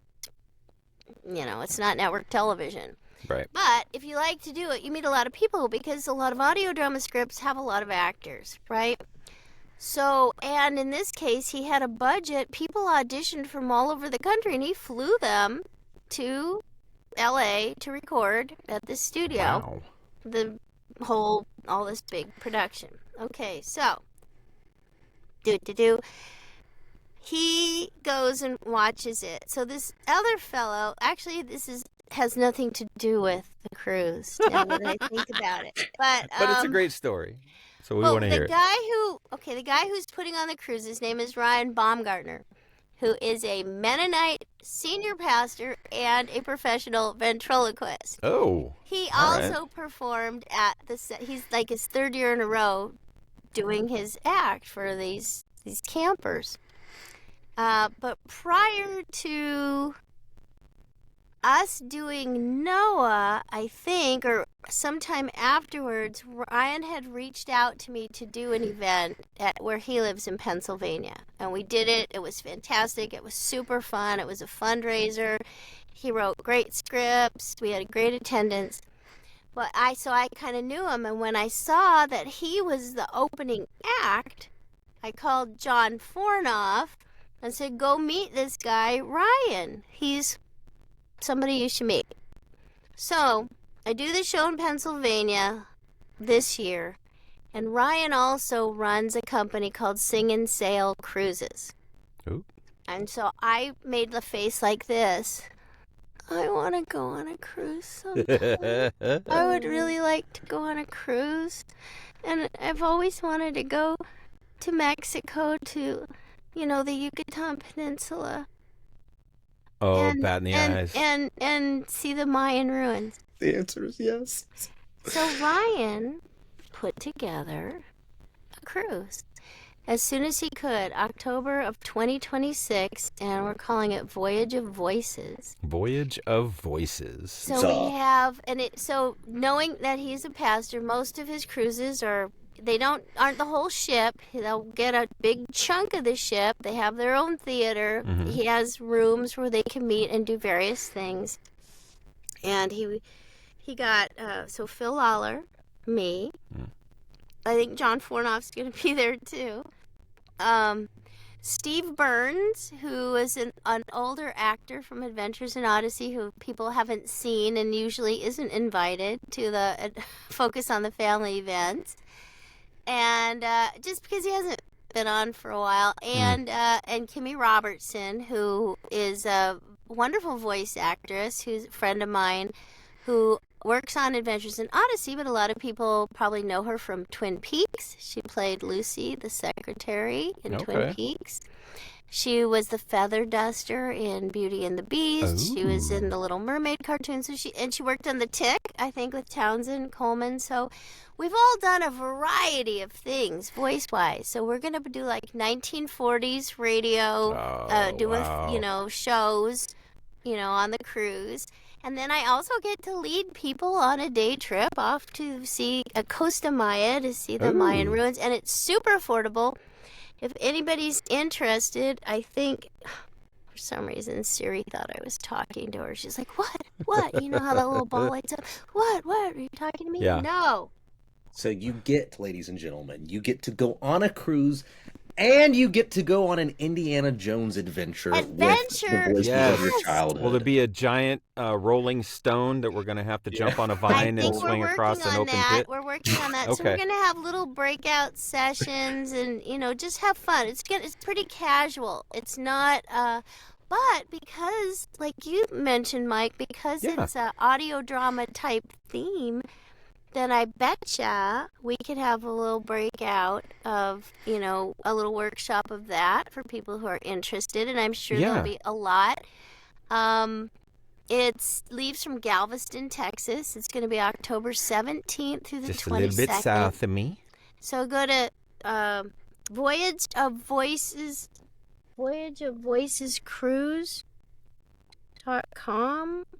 Speaker 3: it's not network television.
Speaker 1: Right.
Speaker 3: But if you like to do it, you meet a lot of people because a lot of audio drama scripts have a lot of actors, right? So, and in this case, he had a budget. People auditioned from all over the country, and he flew them to LA to record at this studio.
Speaker 1: Wow.
Speaker 3: All this big production. Okay, so, he goes and watches it. So this other fellow, actually, has nothing to do with the cruise, now that I think about it. But
Speaker 1: it's a great story, so we want to hear it.
Speaker 3: The guy who's putting on the cruise, his name is Ryan Baumgartner, who is a Mennonite senior pastor and a professional ventriloquist.
Speaker 1: Oh.
Speaker 3: He
Speaker 1: all
Speaker 3: also performed at he's like his 3rd year in a row doing his act for these campers. But prior to us doing Noah, I think, or sometime afterwards, Ryan had reached out to me to do an event where he lives in Pennsylvania. And we did it. It was fantastic. It was super fun. It was a fundraiser. He wrote great scripts. We had a great attendance. But I kind of knew him. And when I saw that he was the opening act, I called John Fornoff and said, go meet this guy, Ryan. He's somebody you should meet. So I do the show in Pennsylvania this year, and Ryan also runs a company called Sing and Sail Cruises.
Speaker 1: Ooh.
Speaker 3: And so I made the face like this. I want to go on a cruise sometime. I would really like to go on a cruise. And I've always wanted to go to Mexico, to, the Yucatan Peninsula,
Speaker 1: Oh,
Speaker 3: and
Speaker 1: bat in the eyes.
Speaker 3: see the Mayan ruins.
Speaker 2: The answer is yes.
Speaker 3: So Ryan put together a cruise as soon as he could, October of 2026, and we're calling it Voyage of Voices.
Speaker 1: Voyage of Voices.
Speaker 3: So knowing that he's a pastor, most of his cruises aren't the whole ship. They'll get a big chunk of the ship. They have their own theater.
Speaker 1: Mm-hmm.
Speaker 3: He has rooms where they can meet and do various things. And he got so Phil Lawler, me. I think John Fornoff's going to be there too. Steve Burns, who is an older actor from Adventures in Odyssey, who people haven't seen and usually isn't invited to the Focus on the Family events, and just because he hasn't been on for a while, and Kimmy Robertson, who is a wonderful voice actress, who's a friend of mine, who works on Adventures in Odyssey, but a lot of people probably know her from Twin Peaks. She played Lucy, the secretary, in Twin Peaks. She was the feather duster in Beauty and the Beast. She was in the Little Mermaid cartoon. So she worked on The Tick, I think, with Townsend Coleman. So we've all done a variety of things voice-wise. So we're going to do like 1940s radio, shows, on the cruise. And then I also get to lead people on a day trip off to see Costa Maya, to see the Mayan ruins. And it's super affordable. If anybody's interested, I think, for some reason, Siri thought I was talking to her. She's like, what? You know how that little ball lights up? What? Are you talking to me?
Speaker 1: Yeah.
Speaker 3: No.
Speaker 2: So you get, ladies and gentlemen, you get to go on a cruise, and you get to go on an Indiana Jones adventure. With the voices of your childhood.
Speaker 1: Will there be a giant rolling stone that we're going to have to jump on a vine and swing across an open pit?
Speaker 3: We're working on that.
Speaker 1: Okay.
Speaker 3: So we're going to have little breakout sessions and, just have fun. It's pretty casual. It's not... but because, like you mentioned, Mike, because it's an audio drama type theme, then I betcha we could have a little breakout of, a little workshop of that for people who are interested, and I'm sure there'll be a lot. It leaves from Galveston, Texas. It's going to be October 17th through the 22nd.
Speaker 1: Just a little bit south of me.
Speaker 3: So go to Voyage of Voices Cruise.com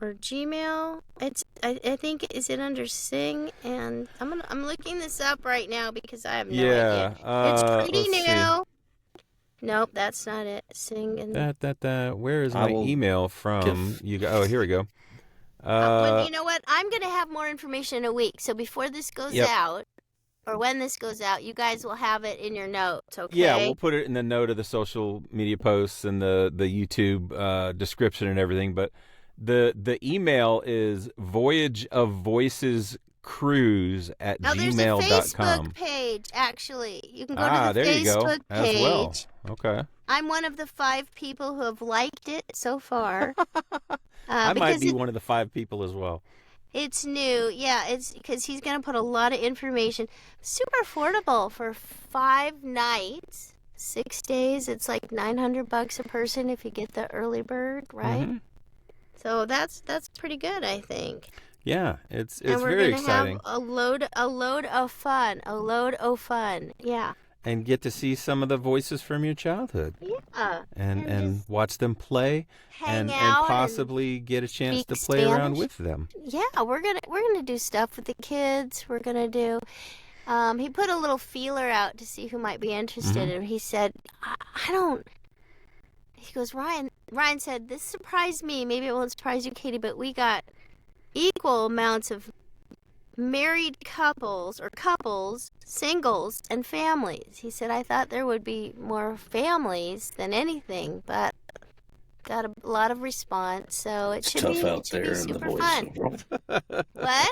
Speaker 3: or Gmail. I think, is it under Sing? And I'm looking this up right now because I have no idea. It's pretty new.
Speaker 1: See.
Speaker 3: Nope, that's not it. Sing and
Speaker 1: Where is my email from? Here we go.
Speaker 3: But you know what? I'm gonna have more information in a week. So before this goes out, or when this goes out, you guys will have it in your notes, okay?
Speaker 1: Yeah, we'll put it in the note of the social media posts and the YouTube description and everything. But the email is voyageofvoicescruise@gmail.com.
Speaker 3: There's a Facebook page, actually. You can go to the
Speaker 1: there you go.
Speaker 3: Facebook
Speaker 1: As
Speaker 3: page.
Speaker 1: well. Okay.
Speaker 3: I'm one of the 5 people who have liked it so far.
Speaker 1: I might be one of the 5 people as well.
Speaker 3: It's new. Yeah, it's because he's going to put a lot of information. Super affordable for 5 nights, 6 days. It's like $900 a person if you get the early bird, right? Mm-hmm. So that's pretty good, I think.
Speaker 1: Yeah, it's
Speaker 3: and we're
Speaker 1: very
Speaker 3: gonna
Speaker 1: exciting.
Speaker 3: Have a load of fun. Yeah.
Speaker 1: And get to see some of the voices from your childhood.
Speaker 3: Yeah.
Speaker 1: And watch them play and possibly get a chance to play around with them.
Speaker 3: Yeah, we're gonna do stuff with the kids. We're gonna do. He put a little feeler out to see who might be interested, and he said, "I don't." He goes, Ryan said, "This surprised me. Maybe it won't surprise you, Katie, but we got equal amounts of married couples, singles, and families." He said, "I thought there would be more families than anything, but got a lot of response, so it should be
Speaker 2: out there in the
Speaker 3: fun." What?
Speaker 2: I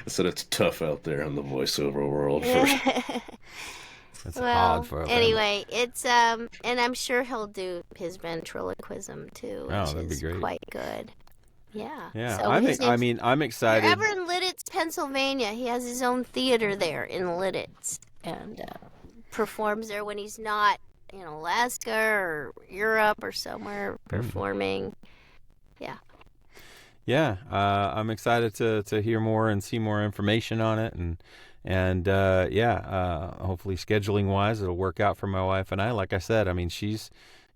Speaker 2: said it's tough out there in the voiceover world.
Speaker 1: It's hard for him.
Speaker 3: Anyway, it's and I'm sure he'll do his ventriloquism too, which
Speaker 1: that'd be
Speaker 3: is
Speaker 1: great.
Speaker 3: Quite good. Yeah.
Speaker 1: Yeah.
Speaker 3: So
Speaker 1: I'm excited.
Speaker 3: If you're ever in Lidditz, Pennsylvania. He has his own theater there in Lidditz, and performs there when he's not in Alaska or Europe or somewhere performing. Yeah.
Speaker 1: Yeah, I'm excited to hear more and see more information on it, and hopefully scheduling wise it'll work out for my wife and I. Like I said, I mean she's,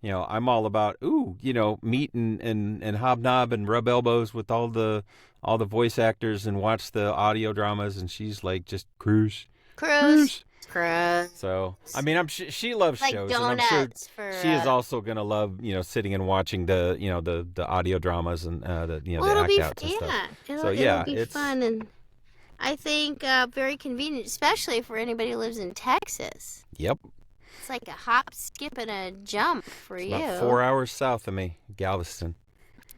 Speaker 1: I'm all about meet and hobnob and rub elbows with all the voice actors and watch the audio dramas, and she's like just cruise. So I mean, she loves
Speaker 3: like
Speaker 1: shows, and I'm sure she is also gonna love sitting and watching the audio dramas and the the act outs and stuff.
Speaker 3: It'll be fun, and I think very convenient, especially for anybody who lives in Texas.
Speaker 1: Yep,
Speaker 3: it's like a hop, skip, and a jump for you.
Speaker 1: About 4 hours south of me, Galveston.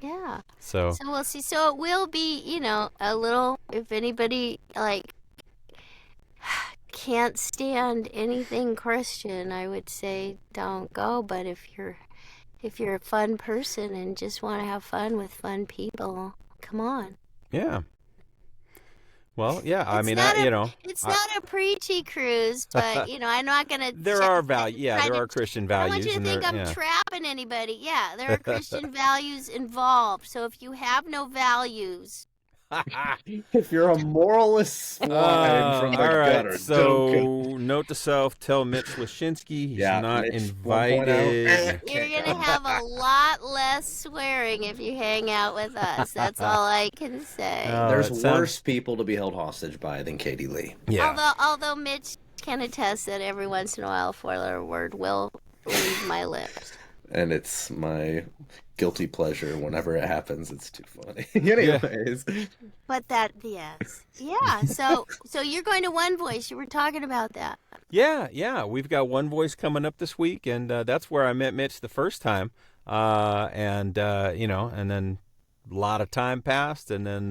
Speaker 3: Yeah.
Speaker 1: So
Speaker 3: we'll see. So it will be a little. If anybody can't stand anything Christian, I would say don't go. But if you're a fun person and just want to have fun with fun people, come on.
Speaker 1: Yeah. Well, yeah.
Speaker 3: It's not a preachy cruise, but I'm not gonna.
Speaker 1: There are there are Christian values.
Speaker 3: I don't want you to think I'm trapping anybody. Yeah, there are Christian values involved. So if you have no values.
Speaker 2: If you're a moralist swine from the gutter,
Speaker 1: right, so note to self: tell Mitch Lashinsky he's not
Speaker 2: Mitch
Speaker 1: invited.
Speaker 3: You're gonna have a lot less swearing if you hang out with us. That's all I can say.
Speaker 2: There's worse people to be held hostage by than Katie Leigh.
Speaker 1: Yeah.
Speaker 3: Although Mitch can attest that every once in a while a four-letter word will leave my lips.
Speaker 2: And it's my guilty pleasure whenever it happens. It's too funny. Anyways.
Speaker 3: But yes. Yeah, so you're going to One Voice. You were talking about that.
Speaker 1: Yeah. We've got One Voice coming up this week, and that's where I met Mitch the first time. And then a lot of time passed, and then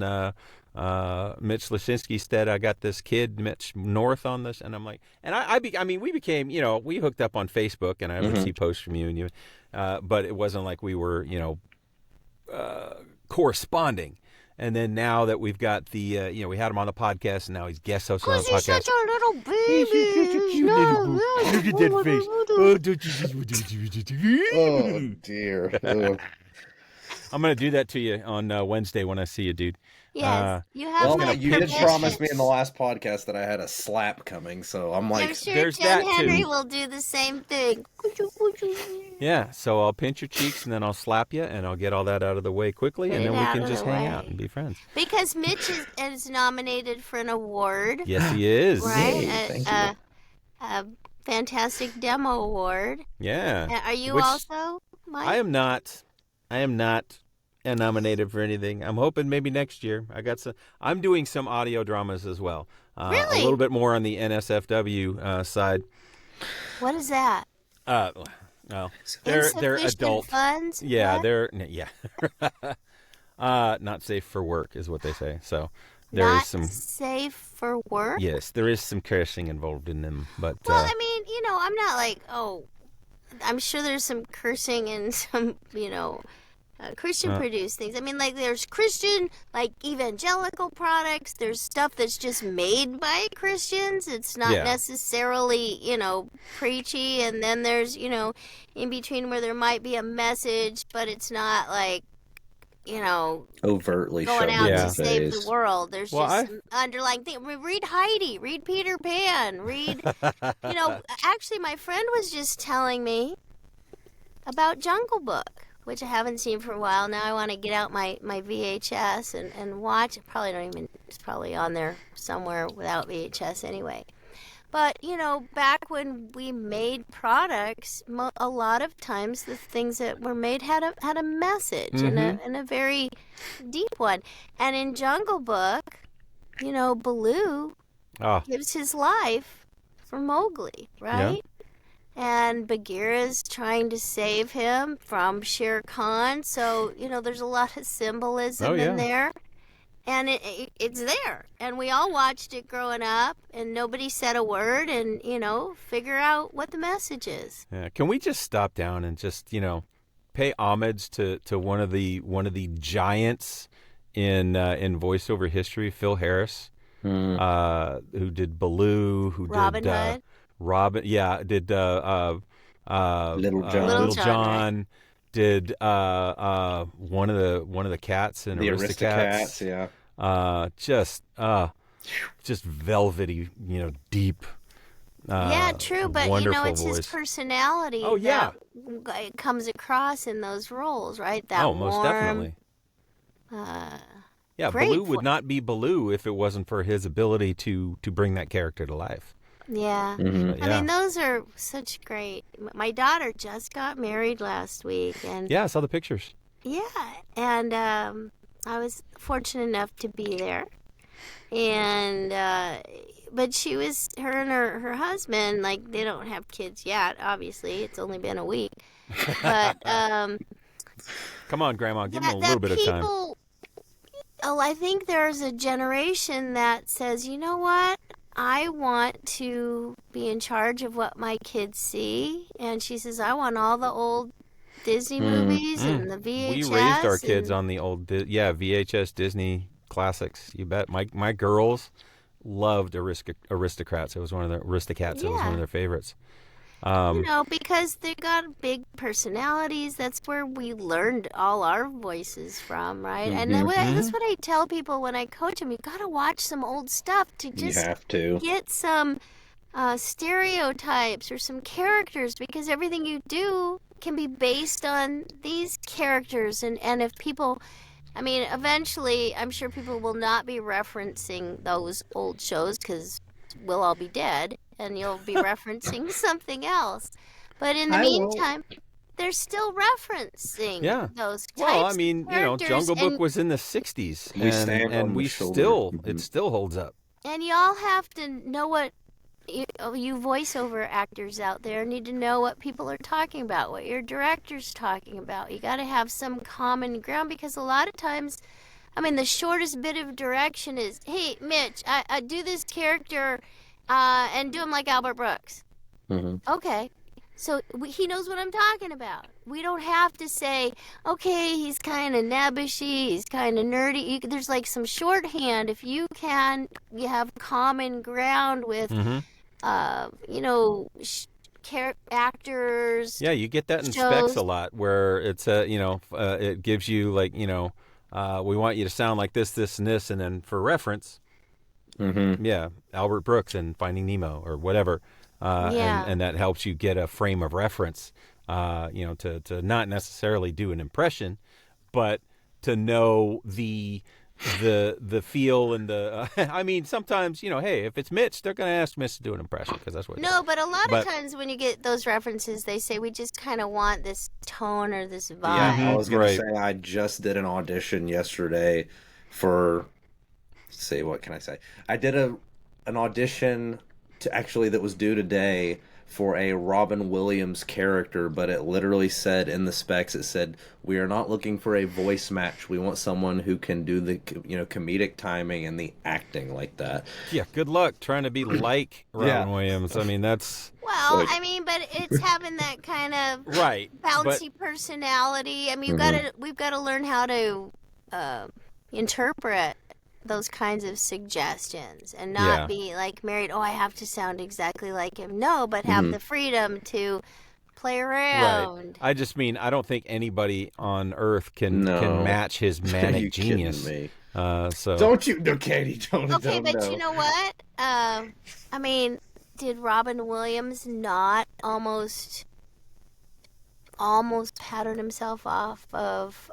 Speaker 1: Mitch Lashinsky said, I got this kid, Mitch North, on this, and I'm like, and we became, we hooked up on Facebook, and I would see posts from you, and you, but it wasn't like we were, corresponding. And then now that we've got the, we had him on the podcast, and now he's guest host on the podcast.
Speaker 3: He's such a little baby.
Speaker 1: Look at that face.
Speaker 2: Oh, dear.
Speaker 1: I'm going to do that to you on Wednesday when I see you, dude.
Speaker 3: Yes, you have.
Speaker 2: Well, you did promise me in the last podcast that I had a slap coming, so I'm like,
Speaker 3: I'm sure
Speaker 1: there's
Speaker 3: Jen
Speaker 1: that
Speaker 3: Henry
Speaker 1: too.
Speaker 3: will do the same thing.
Speaker 1: Yeah, so I'll pinch your cheeks and then I'll slap you and I'll get all that out of the way quickly, and then we can just hang out and be friends.
Speaker 3: Because Mitch is nominated for an award.
Speaker 1: Yes, he is.
Speaker 3: Right?
Speaker 2: Thank you.
Speaker 3: A fantastic demo award.
Speaker 1: Yeah.
Speaker 3: Are you also, Mike?
Speaker 1: I am not nominated for anything. I'm hoping maybe next year. I'm doing some audio dramas as well.
Speaker 3: Really?
Speaker 1: A little bit more on the NSFW side.
Speaker 3: What is that?
Speaker 1: Well, they're adult.
Speaker 3: Funds?
Speaker 1: Yeah,
Speaker 3: What?
Speaker 1: they're not safe for work is what they say. So there
Speaker 3: Not
Speaker 1: is some
Speaker 3: safe for work?
Speaker 1: Yes, there is some cursing involved in them, but
Speaker 3: Well, I mean, I'm not like, I'm sure there's some cursing and some, Christian produced things. I mean, like, there's Christian, like, evangelical products. There's stuff that's just made by Christians. It's not necessarily, preachy. And then there's, in between where there might be a message, but it's not like,
Speaker 2: overtly
Speaker 3: going
Speaker 2: shoved
Speaker 3: out
Speaker 2: in
Speaker 3: to
Speaker 2: the
Speaker 3: save
Speaker 2: face.
Speaker 3: the world. There's just some underlying thing. Read Heidi. Read Peter Pan. Read, actually, my friend was just telling me about Jungle Book, which I haven't seen for a while. Now I want to get out my VHS and watch. It's probably on there somewhere without VHS anyway. But, back when we made products, a lot of times the things that were made had a message, and a very deep one. And in Jungle Book, Baloo gives his life for Mowgli, right?
Speaker 1: Yeah.
Speaker 3: And Bagheera's trying to save him from Shere Khan. So, there's a lot of symbolism in there. And it's there. And we all watched it growing up, and nobody said a word, and, figure out what the message is.
Speaker 1: Yeah. Can we just stop down and just, pay homage to one of the giants in voiceover history, Phil Harris?
Speaker 2: Mm.
Speaker 1: who did Baloo, who
Speaker 3: Robin
Speaker 1: did
Speaker 3: Hood.
Speaker 1: Robin. Yeah, did
Speaker 2: Little
Speaker 3: Little
Speaker 2: John,
Speaker 1: Little
Speaker 3: John, right?
Speaker 1: John. Did one of the cats in
Speaker 2: the Aristocats,
Speaker 1: Aristocats.
Speaker 2: yeah.
Speaker 1: Just velvety, deep,
Speaker 3: Yeah, true, but
Speaker 1: wonderful
Speaker 3: it's his
Speaker 1: voice.
Speaker 3: personality
Speaker 1: Oh yeah.
Speaker 3: that comes across in those roles, right? That
Speaker 1: Oh, most
Speaker 3: warm,
Speaker 1: definitely.
Speaker 3: uh,
Speaker 1: Yeah, Baloo
Speaker 3: great
Speaker 1: would
Speaker 3: voice.
Speaker 1: not be Baloo if it wasn't for his ability to bring that character to life.
Speaker 3: Yeah.
Speaker 2: Hmm.
Speaker 1: But
Speaker 3: I mean,
Speaker 1: yeah,
Speaker 3: those are such great. My daughter just got married last week, and
Speaker 1: yeah, I saw the pictures.
Speaker 3: yeah, and I was fortunate enough to be there. And but her and her husband, like, they don't have kids yet. Obviously, it's only been a week, but
Speaker 1: Come on, Grandma, give him a little
Speaker 3: that
Speaker 1: bit of time.
Speaker 3: people. Oh, I think there's a generation that says, you know what? I want to be in charge of what my kids see. And she says, I want all the old Disney
Speaker 2: Mm.
Speaker 3: movies and the
Speaker 1: We raised our
Speaker 3: VHS.
Speaker 1: kids
Speaker 3: And
Speaker 1: on the old, VHS Disney classics. You bet. My girls loved Aristocrats. It was one of the Aristocats. It was one of
Speaker 3: yeah,
Speaker 1: their favorites. Um,
Speaker 3: because they got big personalities. That's where we learned all our voices from, right? And
Speaker 2: Hmm.
Speaker 3: that's what I tell people when I coach them. You got to watch some old stuff to
Speaker 2: You
Speaker 3: just
Speaker 2: have to.
Speaker 3: get some stereotypes or some characters, because everything you do can be based on these characters. And if people, I mean, eventually, I'm sure people will not be referencing those old shows because we'll all be dead and you'll be referencing something else. But in the
Speaker 2: I won't.
Speaker 3: meantime, they're still referencing
Speaker 1: yeah.
Speaker 3: those
Speaker 1: Well, I
Speaker 3: types
Speaker 1: mean,
Speaker 3: of characters.
Speaker 1: Jungle Book was in the '60s,
Speaker 2: We stand
Speaker 1: and
Speaker 2: on the
Speaker 1: we
Speaker 2: shoulder.
Speaker 1: it still holds up.
Speaker 3: And y'all have to know what you voiceover actors out there need to know what people are talking about, what your director's talking about. You got to have some common ground, because a lot of times, I mean, the shortest bit of direction is, hey, Mitch, I do this character and do him like Albert Brooks.
Speaker 2: Hmm.
Speaker 3: Okay. So he knows what I'm talking about. We don't have to say, okay, he's kind of nebbishy, he's kind of nerdy. There's like some shorthand. If you have common ground with,
Speaker 1: Hmm.
Speaker 3: you know, actors,
Speaker 1: Yeah, you get that in specs a
Speaker 3: shows.
Speaker 1: lot, where it's it gives you like we want you to sound like this, and this, and then for reference,
Speaker 2: Hmm.
Speaker 1: yeah, Albert Brooks and Finding Nemo or whatever, and
Speaker 3: Yeah.
Speaker 1: that helps you get a frame of reference, to not necessarily do an impression, but to know the feel and the. I mean, sometimes hey, if it's Mitch, they're going to ask Mitch to do an impression because that's what he does.
Speaker 3: No, but a lot of
Speaker 1: But
Speaker 3: times when you get those references, they say we just kind of want this tone or this
Speaker 2: Yeah, I
Speaker 3: vibe.
Speaker 2: was gonna
Speaker 1: right.
Speaker 2: say I just did an audition yesterday for. See, what can I say? I did an audition that was due today for a Robin Williams character, but it literally said in the specs, it said, we are not looking for a voice match. We want someone who can do the comedic timing and the acting like that.
Speaker 1: Yeah, good luck trying to be like Robin
Speaker 2: Yeah.
Speaker 1: Williams. I mean, that's
Speaker 3: Well,
Speaker 2: Like,
Speaker 3: I mean, but it's having that kind of
Speaker 1: right. But
Speaker 3: bouncy personality. I mean,
Speaker 2: Mhm.
Speaker 3: we've got to learn how to interpret those kinds of suggestions and not
Speaker 1: yeah,
Speaker 3: be like married. Oh, I have to sound exactly like him. No, but have
Speaker 2: Mhm.
Speaker 3: the freedom to play
Speaker 1: right.
Speaker 3: around.
Speaker 1: I just mean I don't think anybody on Earth can
Speaker 2: No.
Speaker 1: match his
Speaker 2: Are
Speaker 1: manic
Speaker 2: you kidding
Speaker 1: genius.
Speaker 2: me?
Speaker 1: So
Speaker 2: Don't you, no, Katie, don't,
Speaker 3: Okay,
Speaker 2: don't,
Speaker 3: but
Speaker 2: no.
Speaker 3: you know what? I mean, did Robin Williams not almost patterned himself off of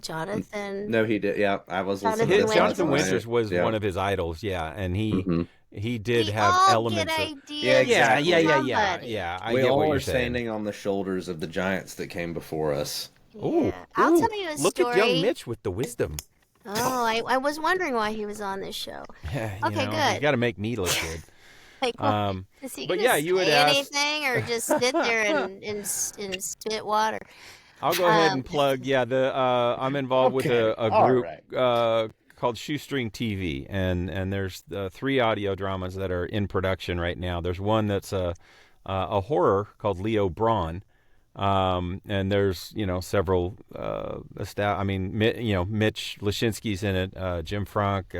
Speaker 3: Jonathan?
Speaker 2: No, he did. Yeah, I was
Speaker 3: Jonathan
Speaker 2: listening to
Speaker 3: Winters.
Speaker 1: Jonathan
Speaker 2: last
Speaker 1: Winters
Speaker 2: night.
Speaker 1: was
Speaker 2: Yeah.
Speaker 1: one of his idols. Yeah, and
Speaker 2: Hmm.
Speaker 1: he did
Speaker 3: We
Speaker 1: have
Speaker 3: all get
Speaker 1: elements of.
Speaker 3: ideas.
Speaker 2: Yeah, exactly.
Speaker 1: Yeah,
Speaker 3: from somebody.
Speaker 1: yeah. I
Speaker 2: We
Speaker 1: get
Speaker 2: all
Speaker 1: what
Speaker 2: are
Speaker 1: you're saying.
Speaker 2: standing on the shoulders of the giants that came before us.
Speaker 1: Ooh,
Speaker 3: Yeah. I'll
Speaker 1: ooh,
Speaker 3: tell you a
Speaker 1: look at young
Speaker 3: story.
Speaker 1: Mitch with the wisdom.
Speaker 3: Oh, I was wondering why he was on this show.
Speaker 1: You
Speaker 3: Okay,
Speaker 1: You
Speaker 3: good.
Speaker 1: got to make me look good.
Speaker 3: Like, what,
Speaker 1: Um,
Speaker 3: is he
Speaker 1: but
Speaker 3: gonna
Speaker 1: yeah, you had
Speaker 3: say
Speaker 1: asked.
Speaker 3: anything or just sit there and spit water?
Speaker 1: I'll go ahead
Speaker 3: Um,
Speaker 1: and plug. Yeah, I'm involved with
Speaker 2: Okay,
Speaker 1: a
Speaker 2: all
Speaker 1: group
Speaker 2: right.
Speaker 1: called Shoestring TV, and there's 3 audio dramas that are in production right now. There's one that's a horror called Leo Braun, and there's several I mean, Mitch Lashinsky's in it, Jim Frank,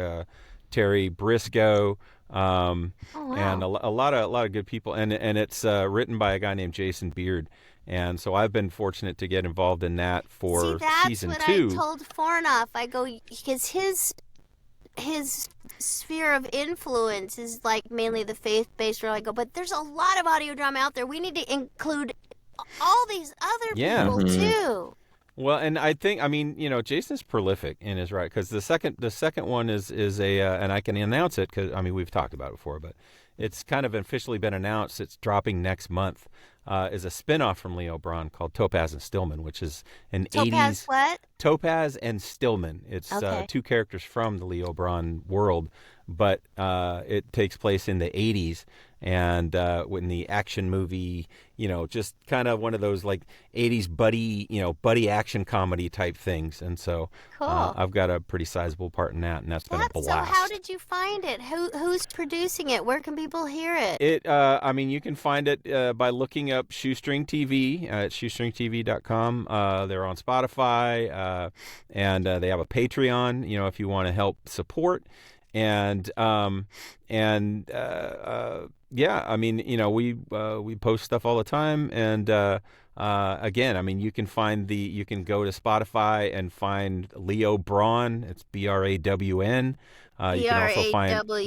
Speaker 1: Terry Briscoe,
Speaker 3: Oh
Speaker 1: and
Speaker 3: wow.
Speaker 1: a lot of good people. And it's written by a guy named Jason Beard. And so I've been fortunate to get involved in that
Speaker 3: See,
Speaker 1: for
Speaker 3: that's
Speaker 1: season
Speaker 3: what I
Speaker 1: 2.
Speaker 3: told Fornoff. I go because his sphere of influence is like mainly the faith-based role. I go, but there's a lot of audio drama out there. We need to include all these other
Speaker 1: Yeah.
Speaker 3: people too.
Speaker 1: Well, and I think, I mean, Jason's prolific in his right, because the second one is a and I can announce it because I mean we've talked about it before, but it's kind of officially been announced. It's dropping next month. Is a spinoff from Leo Braun called Topaz and Stillman, which is an
Speaker 3: Topaz
Speaker 1: 80s
Speaker 3: what?
Speaker 1: Topaz and Stillman. It's
Speaker 3: Okay.
Speaker 1: two characters from the Leo Braun world, but it takes place in the 80s, and when the action movie, just kind of one of those like 80s buddy action comedy type things. And so
Speaker 3: Cool.
Speaker 1: I've got a pretty sizable part in that, and that's been a
Speaker 3: So
Speaker 1: blast.
Speaker 3: how did you find it? Who's producing it? Where can people hear it?
Speaker 1: I mean, you can find it by looking up Shoestring TV at shoestringtv.com. They're on Spotify, and they have a Patreon, if you want to help support. And yeah, I mean, we post stuff all the time. And again, I mean, you can go to Spotify and find Leo Braun. It's Brawn. You can also find Brawn.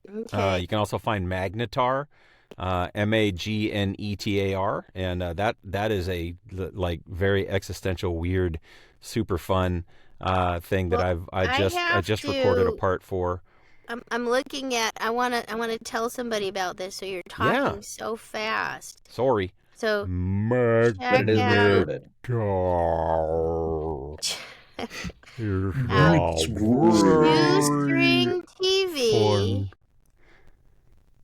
Speaker 3: Okay.
Speaker 1: You can also find Magnetar, Magnetar, and that is a like very existential, weird, super fun thing that
Speaker 3: Well,
Speaker 1: I
Speaker 3: have
Speaker 1: just recorded a
Speaker 3: to.
Speaker 1: part for.
Speaker 3: I'm looking at. I wanna tell somebody about this. So you're
Speaker 1: Yeah.
Speaker 3: talking so fast.
Speaker 1: Sorry.
Speaker 3: So
Speaker 2: But
Speaker 3: check
Speaker 2: it is
Speaker 3: out.
Speaker 2: recorded.
Speaker 3: Shoestring TV,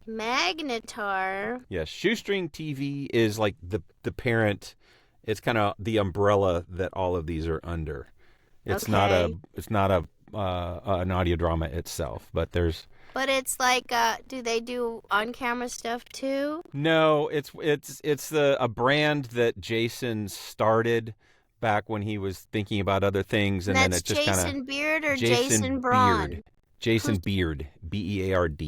Speaker 3: Magnetar.
Speaker 1: Yes, Shoestring TV is like the parent. It's kind of the umbrella that all of these are under. It's not
Speaker 3: Okay.
Speaker 1: an audio drama itself, but there's
Speaker 3: But it's like, do they do on-camera stuff too?
Speaker 1: no. It's a brand that Jason started back when he was thinking about other things, and then
Speaker 3: That's
Speaker 1: it just kind of
Speaker 3: Jason Beard or Jason Braun?
Speaker 1: Beard. Jason
Speaker 3: Who's-
Speaker 1: Beard, Beard.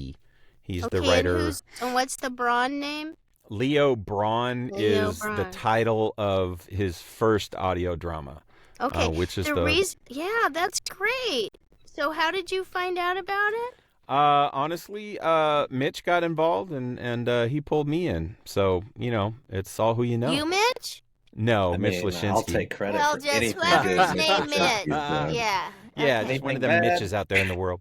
Speaker 1: He's the
Speaker 3: Okay,
Speaker 1: writer.
Speaker 3: and what's the Braun name?
Speaker 1: Leo Braun
Speaker 3: Leo
Speaker 1: is the
Speaker 3: Braun.
Speaker 1: title of his first audio drama,
Speaker 3: Okay,
Speaker 1: which is
Speaker 3: the reason. Yeah, that's great. So how did you find out about it?
Speaker 1: honestly, Mitch got involved and he pulled me in. So, it's all who you know.
Speaker 3: You, Mitch?
Speaker 1: No,
Speaker 2: I
Speaker 1: Mitch
Speaker 2: mean,
Speaker 1: Lashinsky.
Speaker 2: I'll take credit
Speaker 3: Well,
Speaker 2: for
Speaker 3: just
Speaker 2: anything
Speaker 3: whoever's
Speaker 2: good
Speaker 3: name
Speaker 2: Mr.
Speaker 3: Mitch.
Speaker 2: Lashinsky's done.
Speaker 3: Yeah.
Speaker 1: Yeah,
Speaker 3: Okay.
Speaker 1: just one of
Speaker 2: Anything
Speaker 1: them
Speaker 2: bad?
Speaker 1: Mitches out there in the world.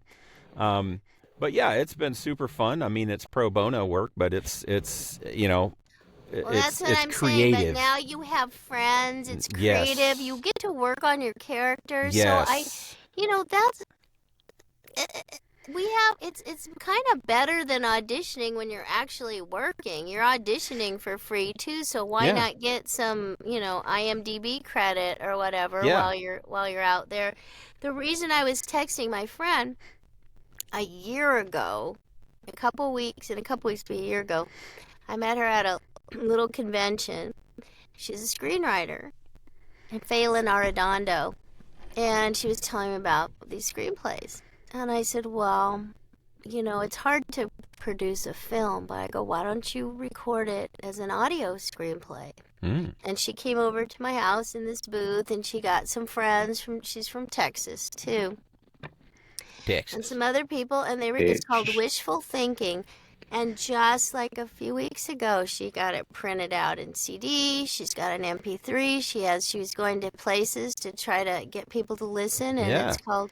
Speaker 1: But yeah, it's been super fun. I mean, it's pro bono work, but it's
Speaker 3: Well, that's what I'm
Speaker 1: creative.
Speaker 3: saying. But now you have friends. It's
Speaker 1: Yes.
Speaker 3: creative. You get to work on your characters.
Speaker 1: Yes.
Speaker 3: So that's we have. It's kind of better than auditioning when you're actually working. You're auditioning for free too. So why
Speaker 1: Yeah.
Speaker 3: not get some, IMDb credit or whatever
Speaker 1: Yeah.
Speaker 3: while you're out there? The reason I was texting my friend a year ago, in a couple weeks, a year ago, I met her at a little convention. She's a screenwriter, and Phelan Arredondo, and she was telling me about these screenplays. And I said, well, it's hard to produce a film, but I go, why don't you record it as an audio screenplay?
Speaker 1: Mm.
Speaker 3: And she came over to my house in this booth, and she got some friends she's from Texas too, and
Speaker 1: Texas.
Speaker 3: some other people, and it's called Wishful Thinking. And just like a few weeks ago, she got it printed out in CD. She's got an MP3. She was going to places to try to get people to listen, and
Speaker 1: Yeah.
Speaker 3: it's called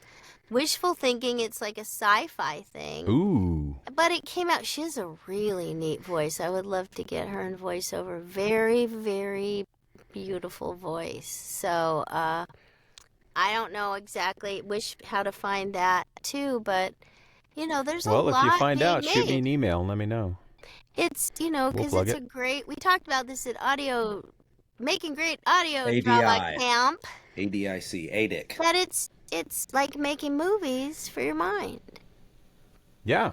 Speaker 3: Wishful Thinking. It's like a sci-fi thing.
Speaker 1: Ooh.
Speaker 3: But it came out. She has a really neat voice. I would love to get her in voiceover. Very, very beautiful voice. So I don't know exactly how to find that too, but there's a
Speaker 1: Well,
Speaker 3: lot
Speaker 1: if you find
Speaker 3: being
Speaker 1: out, shoot me
Speaker 3: made.
Speaker 1: an email and let me know.
Speaker 3: It's
Speaker 1: We'll
Speaker 3: because
Speaker 1: plug
Speaker 3: it's
Speaker 1: it.
Speaker 3: a great. We talked about this at making great audio
Speaker 2: ADI.
Speaker 3: drama camp.
Speaker 2: ADIC, ADIC.
Speaker 3: That it's like making movies for your mind.
Speaker 1: Yeah.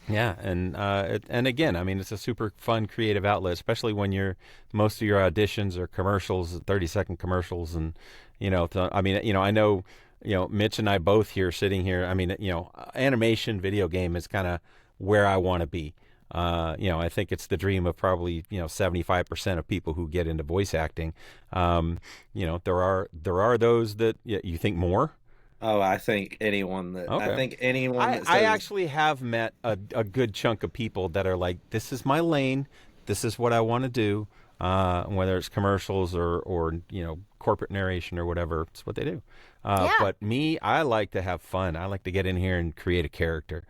Speaker 1: Yeah, and again, I mean, it's a super fun creative outlet, especially when most of your auditions are commercials, 30-second commercials, and I mean, I know Mitch and I both here sitting here. I mean, animation video game is kind of where I want to be. I think it's the dream of probably 75% of people who get into voice acting. There are those that you think more.
Speaker 2: Oh, I think anyone that says,
Speaker 1: I actually have met a good chunk of people that are like, this is my lane, this is what I want to do, whether it's commercials or corporate narration or whatever, it's what they do. But me, I like to have fun. I like to get in here and create a character.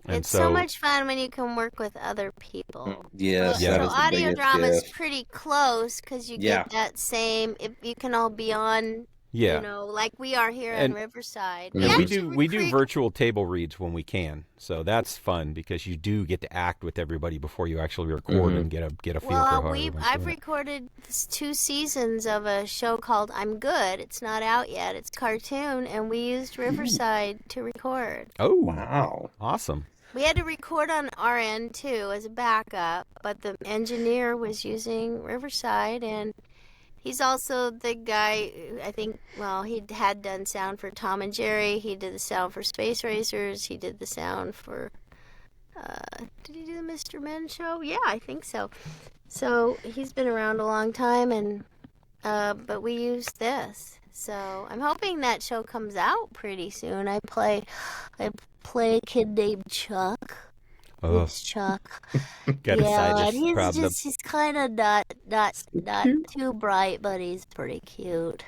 Speaker 3: It's so much fun when you can work with other people.
Speaker 2: Yes,
Speaker 3: So
Speaker 2: that is the
Speaker 3: audio
Speaker 2: biggest
Speaker 3: drama is
Speaker 2: gift.
Speaker 3: pretty close because you get that same. If you can all be on. Like we are here in Riverside.
Speaker 1: And we do virtual table reads when we can, so that's fun because you do get to act with everybody before you actually record and get a feel for how everyone's
Speaker 3: I've
Speaker 1: doing it.
Speaker 3: recorded 2 seasons of a show called I'm Good. It's not out yet. It's cartoon, and we used Riverside to record.
Speaker 1: Oh,
Speaker 2: wow,
Speaker 1: awesome!
Speaker 3: We had to record on our end too as a backup, but the engineer was using Riverside, and he's also the guy, I think, he had done sound for Tom and Jerry. He did the sound for Space Racers. He did the sound for, did he do the Mr. Men show? Yeah, I think so. So he's been around a long time, and but we used this. So I'm hoping that show comes out pretty soon. I play a kid named Chuck. It's Chuck.
Speaker 1: Got a side dish
Speaker 3: he's
Speaker 1: problem.
Speaker 3: he's kind of not too bright, but he's pretty cute.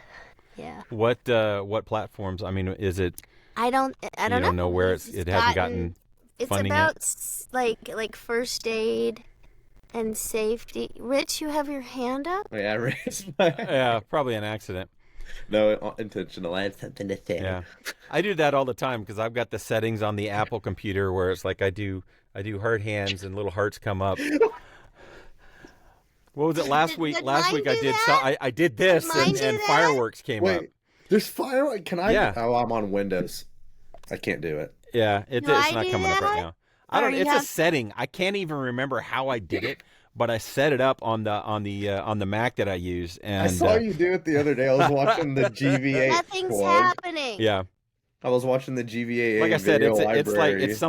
Speaker 3: Yeah.
Speaker 1: What platforms? I mean, is it?
Speaker 3: I don't
Speaker 1: You don't know where it hasn't gotten
Speaker 3: It's
Speaker 1: funding
Speaker 3: about
Speaker 1: yet?
Speaker 3: like first aid and safety. Rich, you have your hand up?
Speaker 2: Yeah, I raised my
Speaker 1: Yeah, probably an accident.
Speaker 2: No, intentional. I had something to say.
Speaker 1: Yeah, I do that all the time because I've got the settings on the Apple computer where it's like I do heart hands and little hearts come up. What was it last week? Last week I did this and fireworks came up.
Speaker 2: Wait, there's fireworks? Can I?
Speaker 1: Yeah.
Speaker 2: Oh, I'm on Windows. I can't do it.
Speaker 1: Yeah, it's not coming up right now. I don't.
Speaker 3: Or you
Speaker 1: It's
Speaker 3: have-
Speaker 1: a setting. I can't even remember how I did it, but I set it up on the Mac that I use. And
Speaker 2: I saw you do it the other day. I was watching the GVA.
Speaker 3: Nothing's
Speaker 2: plug.
Speaker 3: happening.
Speaker 1: Yeah,
Speaker 2: I was watching the GVA.
Speaker 1: like I said,
Speaker 2: video
Speaker 1: it's like
Speaker 2: library.
Speaker 1: it's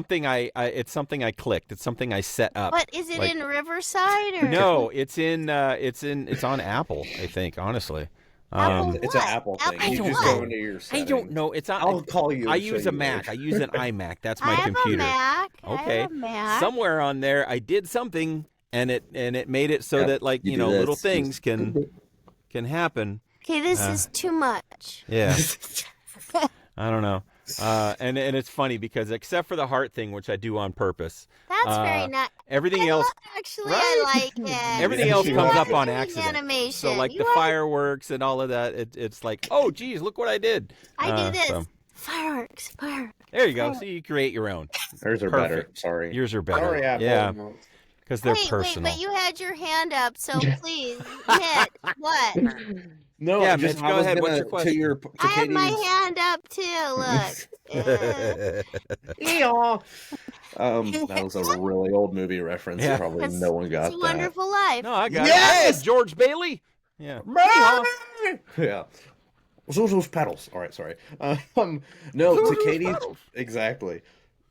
Speaker 1: something I clicked. It's something I set up.
Speaker 3: But is it
Speaker 1: Like-
Speaker 3: in Riverside or
Speaker 1: No, it's on Apple. I think honestly.
Speaker 3: Apple
Speaker 2: It's an
Speaker 3: what?
Speaker 2: Apple thing.
Speaker 3: Apple
Speaker 2: You
Speaker 1: don't
Speaker 2: just
Speaker 1: know.
Speaker 2: go into your
Speaker 1: I
Speaker 2: settings.
Speaker 1: don't know. It's on.
Speaker 2: I'll call you.
Speaker 1: I
Speaker 2: and show
Speaker 1: use a
Speaker 2: you
Speaker 1: Mac. I
Speaker 2: later.
Speaker 1: use an iMac. That's my
Speaker 3: I have
Speaker 1: computer.
Speaker 3: a Mac.
Speaker 1: Okay.
Speaker 3: I have a Mac.
Speaker 1: Somewhere on there, I did something, and it made it so
Speaker 2: Yep,
Speaker 1: that
Speaker 2: you do this,
Speaker 1: little
Speaker 2: just-
Speaker 1: things can happen.
Speaker 3: Okay, this is too much.
Speaker 1: Yeah. I don't know. And it's funny because except for the heart thing, which I do on purpose,
Speaker 3: That's very nice.
Speaker 1: everything else.
Speaker 3: Actually,
Speaker 1: Right?
Speaker 3: I like it.
Speaker 1: Everything
Speaker 2: Yeah,
Speaker 1: else
Speaker 2: she
Speaker 1: comes
Speaker 2: likes
Speaker 1: up
Speaker 2: it.
Speaker 1: on
Speaker 3: Doing
Speaker 1: accident.
Speaker 3: Animation.
Speaker 1: So like
Speaker 3: You
Speaker 1: the
Speaker 3: are-
Speaker 1: fireworks and all of that, it's like, oh geez, look what I did.
Speaker 3: I do this.
Speaker 1: So,
Speaker 3: Fireworks.
Speaker 1: there you go. So you create your own.
Speaker 2: Hers are better.
Speaker 1: Perfect.
Speaker 2: Sorry.
Speaker 1: Yours are better.
Speaker 2: Sorry, Apple.
Speaker 1: Yeah, because they're
Speaker 3: Wait,
Speaker 1: personal.
Speaker 3: but you had your hand up, so please hit what?
Speaker 2: No,
Speaker 1: Yeah,
Speaker 2: just,
Speaker 1: Mitch,
Speaker 2: I
Speaker 1: go
Speaker 2: was
Speaker 1: ahead. What's
Speaker 2: gonna-
Speaker 1: your question?
Speaker 3: I have my
Speaker 2: Katie's-
Speaker 3: hand up too. Look.
Speaker 2: Yeah. That was a really old movie reference.
Speaker 1: Yeah.
Speaker 2: Probably
Speaker 3: It's-
Speaker 2: no one got
Speaker 3: It's a
Speaker 2: that.
Speaker 3: Wonderful Life.
Speaker 1: No, I got
Speaker 2: Yes!
Speaker 1: it. George Bailey. Yeah.
Speaker 2: Yeah. Those pedals. All right, sorry. No,
Speaker 1: Those
Speaker 2: to Katie's
Speaker 1: pedals.
Speaker 2: exactly.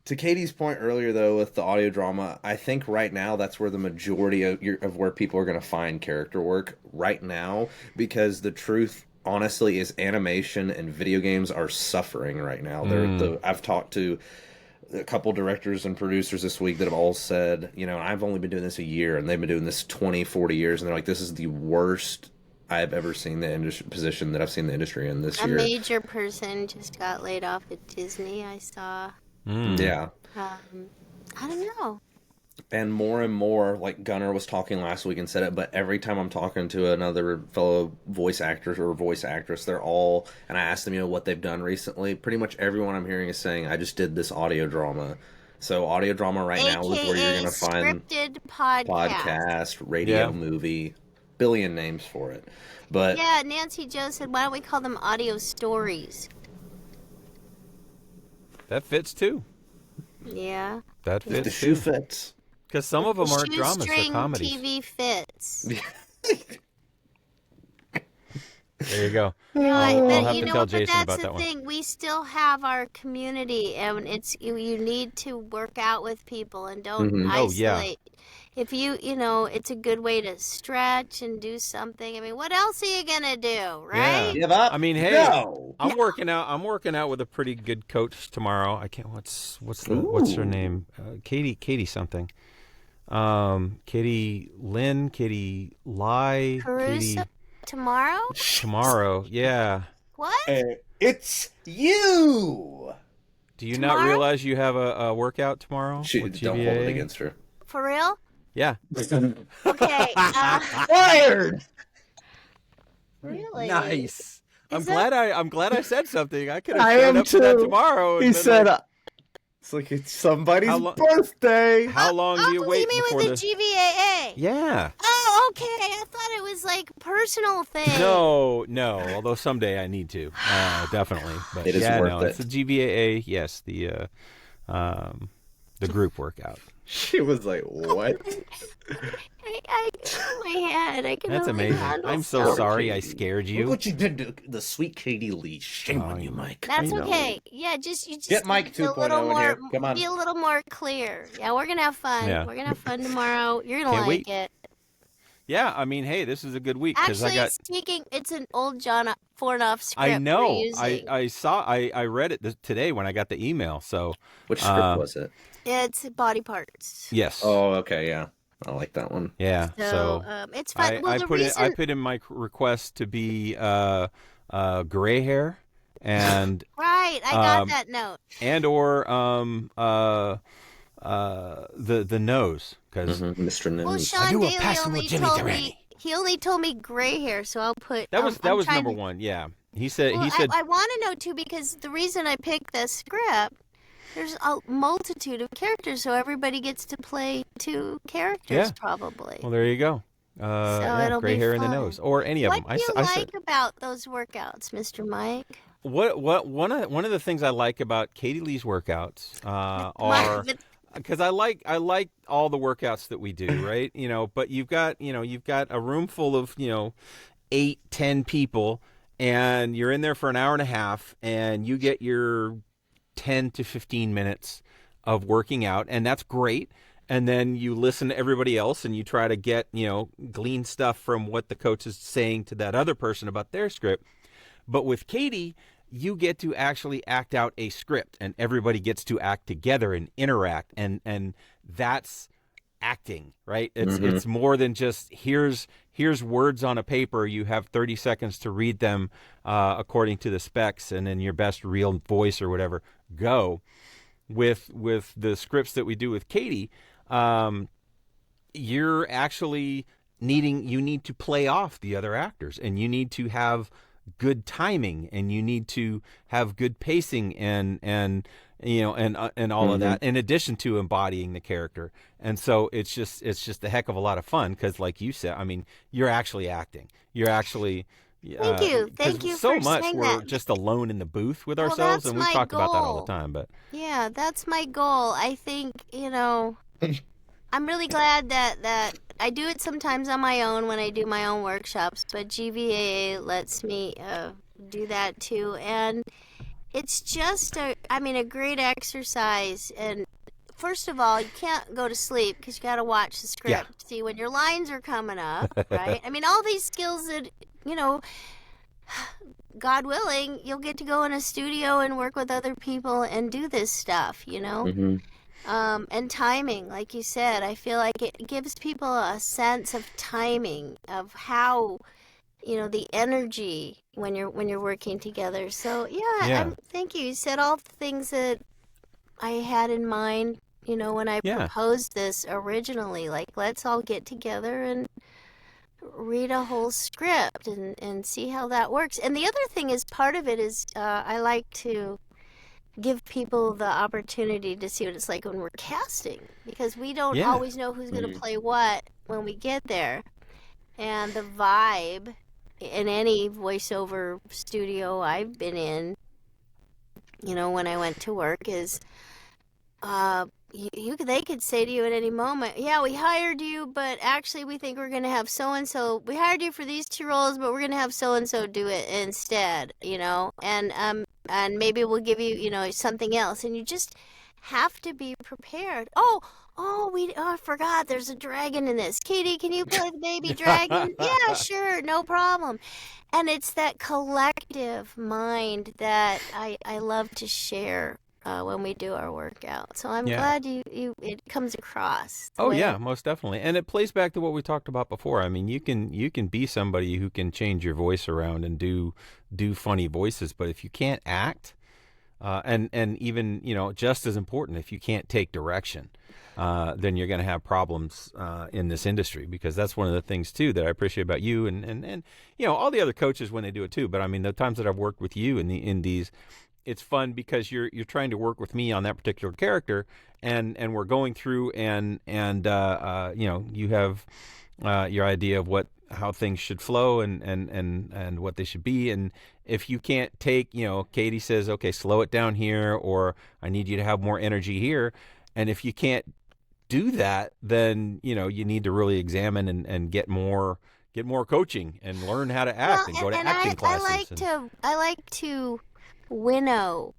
Speaker 2: To Katie's point earlier, though, with the audio drama, I think right now that's where the majority of where people are going to find character work right now, because the truth, honestly, is animation and video games are suffering right now. I've talked to a couple directors and producers this week that have all said, I've only been doing this a year, and they've been doing this 20, 40 years, and they're like, this is the worst I've ever seen the position that I've seen the industry in this
Speaker 3: A
Speaker 2: year.
Speaker 3: major person just got laid off at Disney, I saw.
Speaker 2: Yeah.
Speaker 3: I don't know.
Speaker 2: And more, like Gunnar was talking last week and said it, but every time I'm talking to another fellow voice actor or voice actress, they're all, and I asked them, what they've done recently. Pretty much everyone I'm hearing is saying, I just did this audio drama. So audio drama right now is where you're going to find
Speaker 3: scripted podcast.
Speaker 2: podcast, radio,
Speaker 1: Yeah.
Speaker 2: movie, billion names for it. But
Speaker 3: Yeah, Nancy Joe said, why don't we call them audio stories?
Speaker 1: That fits too.
Speaker 3: Yeah.
Speaker 1: That
Speaker 2: the
Speaker 1: fits
Speaker 2: shoe
Speaker 1: too.
Speaker 2: fits.
Speaker 1: Because some of them aren't dramas; they're
Speaker 3: Shoestring
Speaker 1: comedies.
Speaker 3: TV fits.
Speaker 1: There you go.
Speaker 3: No,
Speaker 1: I'll
Speaker 3: but
Speaker 1: have
Speaker 3: you
Speaker 1: to
Speaker 3: know
Speaker 1: tell
Speaker 3: what? But
Speaker 1: Jason
Speaker 3: that's
Speaker 1: about
Speaker 3: the
Speaker 1: that one.
Speaker 3: thing. We still have our community, and you need to work out with people and don't
Speaker 2: Mhm.
Speaker 1: Oh yeah.
Speaker 3: isolate. If it's a good way to stretch and do something. I mean, what else are you gonna do,
Speaker 1: Yeah.
Speaker 3: right?
Speaker 2: Give
Speaker 1: I
Speaker 2: up?
Speaker 1: mean, hey,
Speaker 2: No.
Speaker 3: No.
Speaker 1: I'm working out with a pretty good coach tomorrow. I can't. What's her
Speaker 2: Ooh.
Speaker 1: name? Katie something. Katie Lynn, Katie Leigh,
Speaker 3: Caruso
Speaker 1: Katie
Speaker 3: tomorrow?
Speaker 1: tomorrow. Yeah.
Speaker 3: What?
Speaker 2: It's you.
Speaker 1: Do you not
Speaker 3: Tomorrow?
Speaker 1: realize you have a workout tomorrow
Speaker 2: She
Speaker 1: with
Speaker 2: don't hold it
Speaker 1: GVAA?
Speaker 2: against her.
Speaker 3: For real?
Speaker 1: Yeah.
Speaker 3: Okay.
Speaker 2: Fired.
Speaker 3: Really?
Speaker 1: Nice.
Speaker 3: Is that
Speaker 1: I'm glad I said something. I could have
Speaker 2: I
Speaker 1: showed
Speaker 2: am
Speaker 1: up to that
Speaker 2: too.
Speaker 1: tomorrow
Speaker 2: He
Speaker 1: and been
Speaker 2: said,
Speaker 1: like,
Speaker 2: "It's like it's somebody's
Speaker 1: how long?
Speaker 2: birthday."
Speaker 1: How long do you
Speaker 3: Oh, you
Speaker 1: wait
Speaker 3: mean
Speaker 1: before
Speaker 3: with the
Speaker 1: the?
Speaker 3: GVAA?
Speaker 1: Yeah.
Speaker 3: Oh, okay. I thought it was like personal thing.
Speaker 1: No. Although someday I need to, definitely. But
Speaker 2: It is
Speaker 1: yeah,
Speaker 2: worth
Speaker 1: no, it's
Speaker 2: it.
Speaker 1: the GVAA. Yes, the group workout.
Speaker 2: She was like, "What?"
Speaker 3: I in my head. I can
Speaker 1: That's
Speaker 3: only
Speaker 1: amazing.
Speaker 3: handle
Speaker 1: I'm so
Speaker 3: so
Speaker 1: sorry
Speaker 3: much.
Speaker 1: I scared
Speaker 2: Look
Speaker 1: you.
Speaker 2: what you did to the sweet Katie Lee. Shame
Speaker 1: Oh,
Speaker 2: on you, Mike.
Speaker 3: That's
Speaker 1: I know.
Speaker 3: okay. Yeah, you just
Speaker 2: Get Mike
Speaker 3: be a little
Speaker 2: 2.0 in
Speaker 3: more,
Speaker 2: here. Come on.
Speaker 3: be a little more clear. Yeah, we're gonna have fun.
Speaker 1: Yeah.
Speaker 3: We're gonna have fun tomorrow. You're gonna
Speaker 1: Can't
Speaker 3: like
Speaker 1: wait.
Speaker 3: it.
Speaker 1: Yeah, I mean, hey, this is a good week because I
Speaker 3: Actually,
Speaker 1: got.
Speaker 3: speaking, it's an old John Fornoff
Speaker 1: I
Speaker 3: script we're
Speaker 1: know.
Speaker 3: using.
Speaker 1: I read it today when I got the email. So,
Speaker 2: Which script was it?
Speaker 3: It's body parts.
Speaker 1: yes.
Speaker 2: Oh, okay, yeah. I like that one.
Speaker 1: Yeah.
Speaker 3: So
Speaker 1: So
Speaker 3: it's fun. Well, the
Speaker 1: I
Speaker 3: reason,
Speaker 1: put in my request to be gray hair and
Speaker 3: right? I got that note.
Speaker 1: or the nose because
Speaker 2: Mr.
Speaker 3: Well,
Speaker 2: Nose.
Speaker 1: I
Speaker 3: Sean
Speaker 1: do a
Speaker 3: Daly
Speaker 1: passing with
Speaker 3: only
Speaker 1: Jimmy
Speaker 3: told me
Speaker 1: Durante.
Speaker 3: he only told me gray hair, so I'll put.
Speaker 1: That was
Speaker 3: I'm
Speaker 1: number
Speaker 3: trying to,
Speaker 1: one. Yeah. He said
Speaker 3: Well,
Speaker 1: he said
Speaker 3: I want to know too because the reason I picked the script, there's a multitude of characters, so everybody gets to play two characters
Speaker 1: yeah.
Speaker 3: probably.
Speaker 1: Well, there you go.
Speaker 3: So
Speaker 1: Yeah,
Speaker 3: it'll
Speaker 1: gray
Speaker 3: be
Speaker 1: hair in the
Speaker 3: fun.
Speaker 1: nose or any of
Speaker 3: What
Speaker 1: them.
Speaker 3: do you
Speaker 1: I said
Speaker 3: like about those workouts, Mr. Mike?
Speaker 1: what one of the things I like about Katie Lee's workouts are
Speaker 3: But
Speaker 1: because I like all the workouts that we do, right? But you've got a room full of 8-10 people, and you're in there for an hour and a half, and you get your 10 to 15 minutes of working out, and that's great. And then you listen to everybody else, and you try to glean stuff from what the coach is saying to that other person about their script. But with Katie, you get to actually act out a script, and everybody gets to act together and interact, and that's acting, right? It's more than just here's words on a paper. You have 30 seconds to read them according to the specs, and in your best real voice or whatever. Go with the scripts that we do with Katie. You're actually you need to play off the other actors, and you need to have good timing, and you need to have good pacing and all of that in addition to embodying the character. And so it's just a heck of a lot of fun because, like you said, I mean, you're actually acting. You're actually
Speaker 3: thank you
Speaker 1: 'cause
Speaker 3: for
Speaker 1: much
Speaker 3: saying
Speaker 1: we're
Speaker 3: that.
Speaker 1: just alone in the booth with
Speaker 3: Well,
Speaker 1: ourselves,
Speaker 3: that's
Speaker 1: and we
Speaker 3: my
Speaker 1: talk about that all
Speaker 3: goal.
Speaker 1: the time. But
Speaker 3: Yeah, that's my goal. I think, I'm really glad that I do it sometimes on my own when I do my own workshops, but GVAA lets me do that too. And it's just a great exercise. And first of all, you can't go to sleep because you got to watch the
Speaker 1: yeah,
Speaker 3: script. See when your lines are coming up, right? I mean, all these skills that, God willing, you'll get to go in a studio and work with other people and do this stuff. And timing, like you said, I feel like it gives people a sense of timing of how, the energy when you're working together. So
Speaker 1: yeah,
Speaker 3: thank you. You said all the things that I had in mind, when I
Speaker 1: yeah,
Speaker 3: proposed this originally. Like, let's all get together and read a whole script and see how that works. And the other thing is, part of it is I like to give people the opportunity to see what it's like when we're casting, because we don't
Speaker 1: yeah,
Speaker 3: always know who's going to play what when we get there. And the vibe in any voiceover studio I've been in, when I went to work, is they could say to you at any moment, yeah, we hired you, but actually we think we're going to have so and so. We hired you for these 2 roles, but we're going to have so and so do it instead, and maybe we'll give you, something else, and you just have to be prepared. I forgot there's a dragon in this. Katie, can you play the baby dragon? Yeah, sure, no problem. And it's that collective mind that I love to share when we do our workout. So I'm
Speaker 1: Yeah.
Speaker 3: glad it comes across the
Speaker 1: Oh
Speaker 3: way.
Speaker 1: yeah, most definitely. And it plays back to what we talked about before. I mean, you can be somebody who can change your voice around and do funny voices, but if you can't act, and even just as important, if you can't take direction, then you're going to have problems in this industry, because that's one of the things too that I appreciate about you and all the other coaches when they do it too. But I mean, the times that I've worked with you in these, it's fun because you're trying to work with me on that particular character, and we're going through and you have your idea of how things should flow and what they should be. And if you can't take, Katie says, okay, slow it down here, or I need you to have more energy here. And if you can't do that, then, you need to really examine and get more coaching and learn how to
Speaker 3: Well,
Speaker 1: act and go to
Speaker 3: and
Speaker 1: acting
Speaker 3: I
Speaker 1: classes.
Speaker 3: I like to winnow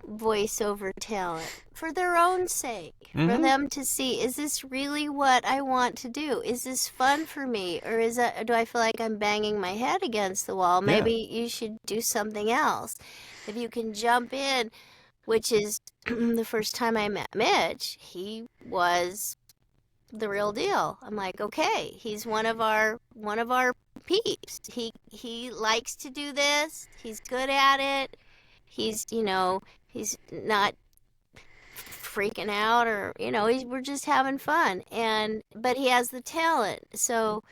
Speaker 3: voiceover talent for their own sake, for
Speaker 1: Mhm.
Speaker 3: them to see, is this really what I want to do? Is this fun for me? Or do I feel like I'm banging my head against the wall?
Speaker 1: Yeah.
Speaker 3: Maybe you should do something else. If you can jump in, which is the first time I met Mitch, he was the real deal. I'm like, okay, he's one of our peeps. He likes to do this. He's good at it. He's not freaking out, or we're just having fun, but he has the talent. So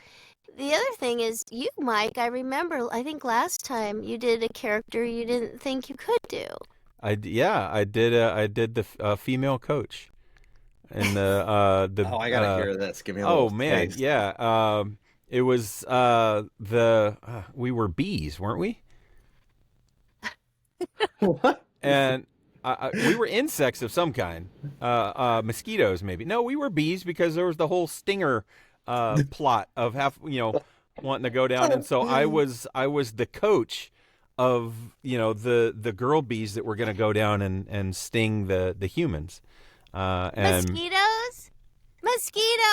Speaker 3: the other thing is, you, Mike, I remember, I think last time you did a character you didn't think you could do.
Speaker 1: I did. I did the female coach, and
Speaker 2: Oh, I gotta hear this. Give me a
Speaker 1: oh
Speaker 2: little
Speaker 1: man,
Speaker 2: taste.
Speaker 1: yeah. It was we were bees, weren't we?
Speaker 2: What?
Speaker 1: And we were insects of some kind, mosquitoes maybe. No, we were bees because there was the whole stinger plot of wanting to go down, and so I was the coach of the girl bees that were going to go down and sting the humans, and
Speaker 3: Mosquitoes?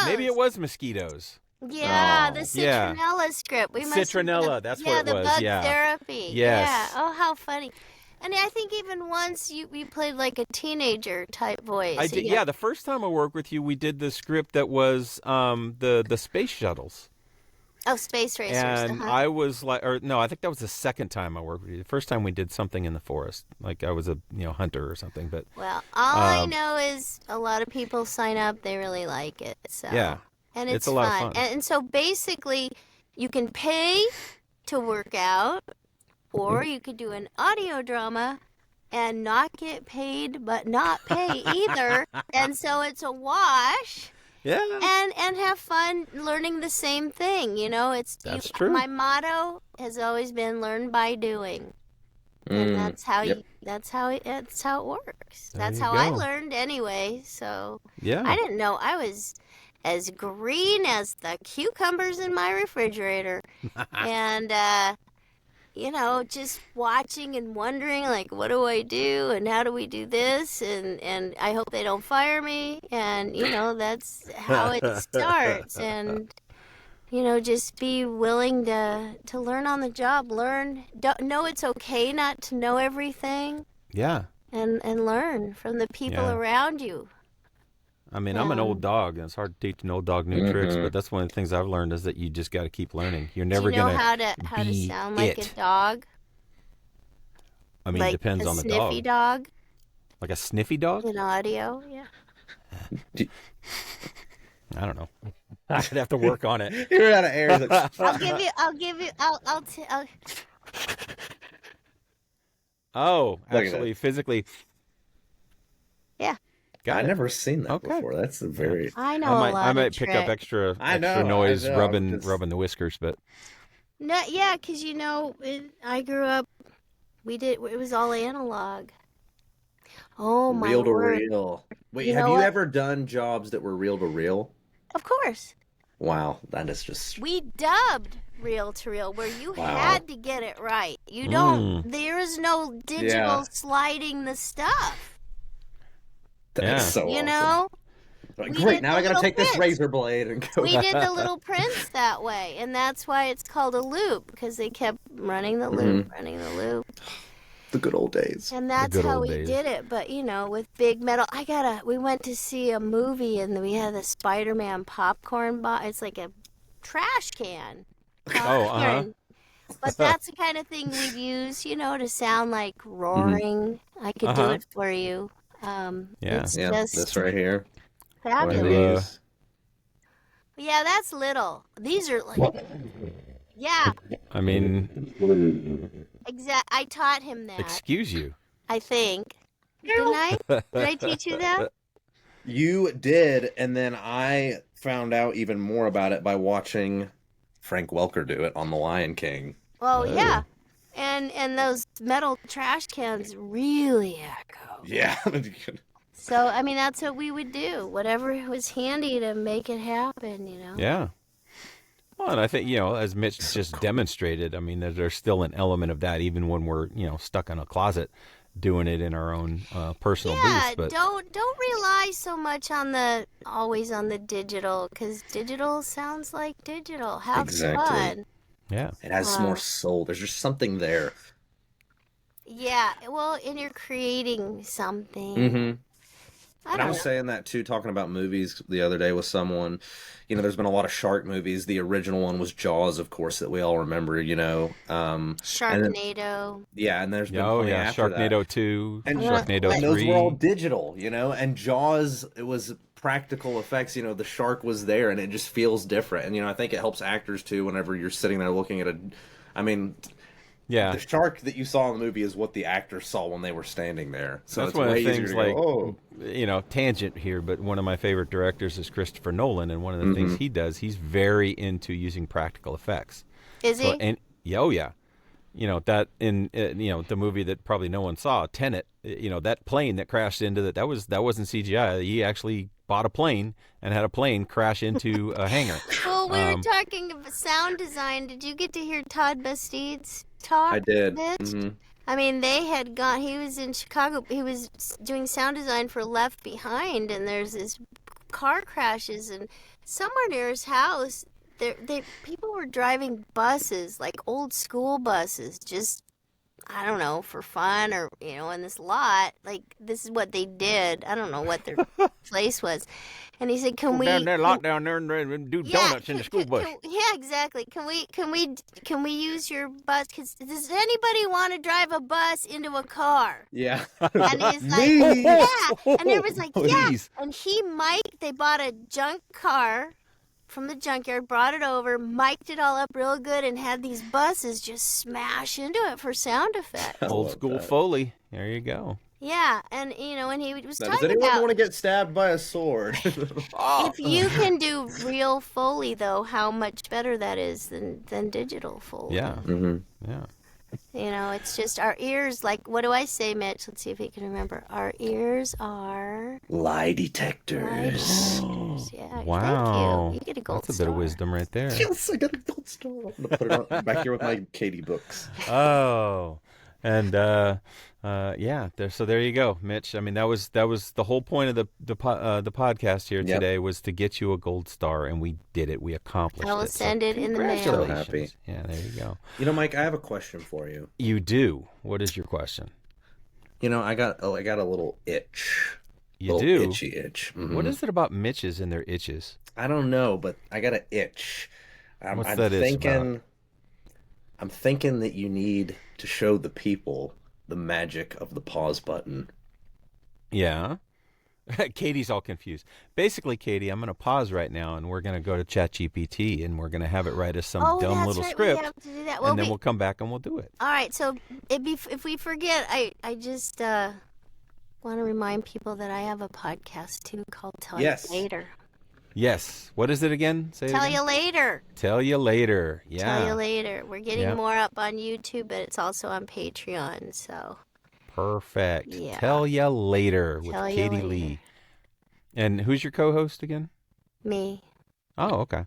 Speaker 1: maybe it
Speaker 3: Mosquitoes!
Speaker 1: was mosquitoes.
Speaker 3: Yeah, the
Speaker 2: Oh.
Speaker 1: Yeah,
Speaker 3: citronella script. We must have
Speaker 1: citronella. That's what
Speaker 3: yeah,
Speaker 1: it
Speaker 3: the
Speaker 1: was.
Speaker 3: bug
Speaker 1: Yeah.
Speaker 3: therapy. Yeah.
Speaker 1: Yes.
Speaker 3: Oh, how funny. And I think even once you played like a teenager type voice.
Speaker 1: I did. Yeah, the first time I worked with you, we did the script that was the space shuttles,
Speaker 3: Oh, space racers.
Speaker 1: and
Speaker 3: Uh-huh.
Speaker 1: I was like, or no, I think that was the second time I worked with you. The first time we did something in the forest, like I was a hunter or something. But
Speaker 3: Well, all I
Speaker 1: um,
Speaker 3: know is a lot of people sign up. They really like it. So,
Speaker 1: yeah,
Speaker 3: and
Speaker 1: it's
Speaker 3: it's
Speaker 1: a lot of
Speaker 3: fun.
Speaker 1: fun.
Speaker 3: And so basically, you can pay to work out, or you could do an audio drama and not get paid, but not pay either. And so it's a wash.
Speaker 1: Yeah,
Speaker 3: And have fun learning the same thing.
Speaker 1: that's true.
Speaker 3: My motto has always been learn by doing. And that's how
Speaker 2: Yep.
Speaker 3: that's how it works.
Speaker 1: There
Speaker 3: That's
Speaker 1: you
Speaker 3: how I
Speaker 1: go.
Speaker 3: learned anyway. So
Speaker 1: Yeah.
Speaker 3: I didn't know I was as green as the cucumbers in my refrigerator. And just watching and wondering, like, what do I do and how do we do this? And I hope they don't fire me. And that's how it starts. And just be willing to learn on the job. Know it's okay not to know everything,
Speaker 1: Yeah.
Speaker 3: and learn from the people
Speaker 1: Yeah.
Speaker 3: around you.
Speaker 1: I mean, I'm an old dog, and it's hard to teach an old dog new tricks.
Speaker 2: Mm-hmm.
Speaker 1: But that's one of the things I've learned, is that you just got to keep learning. You're
Speaker 3: Do
Speaker 1: never
Speaker 3: you know
Speaker 1: gonna
Speaker 3: how to
Speaker 1: be
Speaker 3: sound like
Speaker 1: it.
Speaker 3: a dog?
Speaker 1: I mean, it
Speaker 3: Like
Speaker 1: depends
Speaker 3: a
Speaker 1: on the
Speaker 3: sniffy
Speaker 1: dog.
Speaker 3: dog
Speaker 1: Like a sniffy dog?
Speaker 3: in audio? Yeah.
Speaker 1: I don't know. I'd have to work on it.
Speaker 2: You're out of air.
Speaker 3: I'll
Speaker 1: Oh,
Speaker 2: Look at
Speaker 1: actually, physically.
Speaker 3: Yeah.
Speaker 1: Got
Speaker 2: I've
Speaker 1: it.
Speaker 2: never seen that
Speaker 1: Okay.
Speaker 2: before. That's a very.
Speaker 3: I know
Speaker 1: I
Speaker 3: a lot
Speaker 1: might
Speaker 3: of
Speaker 1: pick up
Speaker 3: tricks.
Speaker 1: extra
Speaker 2: I know,
Speaker 1: noise
Speaker 2: I know,
Speaker 1: rubbing
Speaker 2: just-
Speaker 1: rubbing the whiskers, but
Speaker 3: No, yeah, because I grew up. It was all analog. Oh my
Speaker 2: Reel to
Speaker 3: word!
Speaker 2: reel. Wait,
Speaker 3: You
Speaker 2: have
Speaker 3: know
Speaker 2: you
Speaker 3: what?
Speaker 2: ever done jobs that were reel to reel?
Speaker 3: Of course.
Speaker 2: Wow, that is just
Speaker 3: We dubbed reel to reel where you
Speaker 2: wow.
Speaker 3: had to get it right. You don't,
Speaker 1: Mm,
Speaker 3: there is no
Speaker 2: Yeah,
Speaker 3: digital sliding the stuff,
Speaker 2: that's
Speaker 1: yeah.
Speaker 2: so
Speaker 3: you
Speaker 2: awesome.
Speaker 3: know?
Speaker 2: Like,
Speaker 3: We
Speaker 2: great,
Speaker 3: did
Speaker 2: now
Speaker 3: the
Speaker 2: I gotta
Speaker 3: little
Speaker 2: take this
Speaker 3: prints.
Speaker 2: razor blade and go.
Speaker 3: We did the little prints that way, and that's why it's called a loop because they kept running the loop,
Speaker 2: Mhm.
Speaker 3: running the loop.
Speaker 2: The good old days.
Speaker 3: And
Speaker 1: The
Speaker 3: that's
Speaker 1: good
Speaker 3: how
Speaker 1: old
Speaker 3: we
Speaker 1: days.
Speaker 3: did it. But, with big metal, we went to see a movie and we had the Spider-Man popcorn box. It's like a trash can
Speaker 1: Oh, uh-huh.
Speaker 3: popcorn. But that's the kind of thing we'd use, to sound like
Speaker 2: Hmm.
Speaker 3: roaring. I could do
Speaker 1: Uh-huh.
Speaker 3: it for you.
Speaker 1: Yeah.
Speaker 3: It's
Speaker 2: Yeah, this
Speaker 3: just
Speaker 2: right here. One of
Speaker 1: You,
Speaker 3: fabulous.
Speaker 2: these.
Speaker 3: Yeah, that's little. These are like, yeah,
Speaker 1: I mean,
Speaker 3: I taught him that,
Speaker 1: excuse you.
Speaker 3: I think. Didn't I? Did I teach you that?
Speaker 2: You did, and then I found out even more about it by watching Frank Welker do it on The Lion King.
Speaker 3: Oh, yeah.
Speaker 1: Oh.
Speaker 3: And those metal trash cans really echo.
Speaker 2: Yeah.
Speaker 3: So, I mean, that's what we would do. Whatever was handy to make it happen,
Speaker 1: Yeah. Well, and I think, as Mitch
Speaker 2: So
Speaker 1: just
Speaker 2: cool.
Speaker 1: demonstrated, I mean, there's still an element of that even when we're, stuck in a closet doing it in our own personal booths.
Speaker 3: Yeah,
Speaker 1: But
Speaker 3: don't rely so much on always on the digital, because digital sounds like digital. Have
Speaker 2: Exactly.
Speaker 3: fun.
Speaker 1: yeah.
Speaker 2: It has more soul. There's just something there.
Speaker 3: Yeah, well, and you're creating something.
Speaker 2: Mm-hmm.
Speaker 3: I
Speaker 2: And I
Speaker 3: don't
Speaker 2: was
Speaker 3: know.
Speaker 2: saying that too, talking about movies the other day with someone. There's been a lot of shark movies. The original one was Jaws, of course, that we all remember, and then,
Speaker 3: Sharknado.
Speaker 2: yeah, and there's been
Speaker 1: Oh,
Speaker 2: plenty
Speaker 1: yeah.
Speaker 2: after that.
Speaker 1: Sharknado 2,
Speaker 2: And
Speaker 1: Sharknado
Speaker 2: and those were all
Speaker 1: 3.
Speaker 2: digital, and Jaws, it was practical effects. The shark was there, and it just feels different. And I think it helps actors too whenever you're sitting there looking at I mean,
Speaker 1: Yeah.
Speaker 2: the shark that you saw in the movie is what the actors saw when they were standing there. So
Speaker 1: That's
Speaker 2: it's
Speaker 1: one of
Speaker 2: way
Speaker 1: the
Speaker 2: easier
Speaker 1: things,
Speaker 2: to
Speaker 1: like,
Speaker 2: go,
Speaker 1: tangent here, but one of my favorite directors is Christopher Nolan, and one of the things
Speaker 2: hmm
Speaker 1: he does, he's very into using practical effects.
Speaker 3: Is
Speaker 1: So,
Speaker 3: he?
Speaker 1: and yeah, oh yeah, that in the movie that probably no one saw, Tenet, that plane that crashed into that wasn't CGI. He actually bought a plane and had a plane crash into a hangar.
Speaker 3: Well, we were
Speaker 1: Um,
Speaker 3: talking about sound design. Did you get to hear Todd Bastide's
Speaker 2: I
Speaker 3: talk,
Speaker 2: did.
Speaker 3: Mitch?
Speaker 2: Hmm.
Speaker 3: I mean, they had gone. He was in Chicago. He was doing sound design for Left Behind, and there's this car crashes, and somewhere near his house, people were driving buses, like old school buses, just I don't know, for fun or in this lot. Like this is what they did. I don't know what their place was, and he said, "Can
Speaker 1: Go down
Speaker 3: we?"
Speaker 1: there, lock down there, and do
Speaker 3: Yeah,
Speaker 1: donuts in the school bus.
Speaker 3: yeah, exactly. Can we use your bus? Cause does anybody want to drive a bus into a car?
Speaker 2: Yeah.
Speaker 3: And he's like,
Speaker 2: Me.
Speaker 3: yeah. And everybody's like, yeah.
Speaker 1: Please.
Speaker 3: And they bought a junk car from the junkyard, brought it over, mic'd it all up real good, and had these buses just smash into it for sound effect.
Speaker 2: I
Speaker 1: Old
Speaker 2: love
Speaker 1: school
Speaker 2: that.
Speaker 1: Foley. There you go.
Speaker 3: Yeah, and and he was
Speaker 2: Now, does
Speaker 3: talking
Speaker 2: anyone
Speaker 3: about
Speaker 2: want to get stabbed by a sword?
Speaker 1: Oh.
Speaker 3: if you can do real Foley though, how much better that is than digital Foley.
Speaker 1: Yeah.
Speaker 2: Hmm.
Speaker 1: Yeah.
Speaker 3: It's just our ears. Like, what do I say, Mitch? Let's see if he can remember. Our ears are
Speaker 2: Lie
Speaker 3: lie
Speaker 2: detectors.
Speaker 3: detectors. Yeah.
Speaker 1: Wow.
Speaker 3: Thank you. You get a gold
Speaker 1: That's a
Speaker 3: star.
Speaker 1: bit of wisdom right there.
Speaker 2: Yes, I got a gold star. I'm gonna put it back here with my Katie books.
Speaker 1: Oh, and yeah. So there you go, Mitch. I mean, that was the whole point of the podcast here
Speaker 2: Yep.
Speaker 1: today was to get you a gold star, and we did it. We accomplished
Speaker 3: I will
Speaker 1: it. So
Speaker 3: send it in the mail.
Speaker 2: So
Speaker 1: congratulations.
Speaker 2: happy.
Speaker 1: Yeah, there you go.
Speaker 2: Mike, I have a question for you.
Speaker 1: You do. What is your question?
Speaker 2: I got a little itch.
Speaker 1: You
Speaker 2: little
Speaker 1: do.
Speaker 2: itchy itch. Mhm.
Speaker 1: What is it about Mitches and their itches?
Speaker 2: I don't know, but I got an itch.
Speaker 1: What's
Speaker 2: I'm
Speaker 1: that itch
Speaker 2: thinking. I'm thinking that you need to show the people the magic of the pause button.
Speaker 1: Yeah. Katie's all confused. Basically, Katie, I'm going to pause right now, and we're going to go to ChatGPT, and we're going to have it write us some
Speaker 3: Oh,
Speaker 1: dumb
Speaker 3: that's
Speaker 1: little
Speaker 3: right.
Speaker 1: script,
Speaker 3: We have to do that.
Speaker 1: and then we'll come back and we'll do it.
Speaker 3: All right. So if we forget, I just want to remind people that I have a podcast too called Tell
Speaker 2: Yes.
Speaker 3: You Later.
Speaker 1: Yes. What is it again? Say it
Speaker 3: Tell
Speaker 1: again.
Speaker 3: you later.
Speaker 1: Tell you later. Yeah.
Speaker 3: Tell you later. We're getting
Speaker 1: Yeah.
Speaker 3: more up on YouTube, but it's also on Patreon. So
Speaker 1: Perfect.
Speaker 3: Yeah.
Speaker 1: Tell you later with
Speaker 3: Tell ya
Speaker 1: Katie
Speaker 3: later.
Speaker 1: Leigh. And who's your co-host again?
Speaker 3: Me.
Speaker 1: Oh, okay.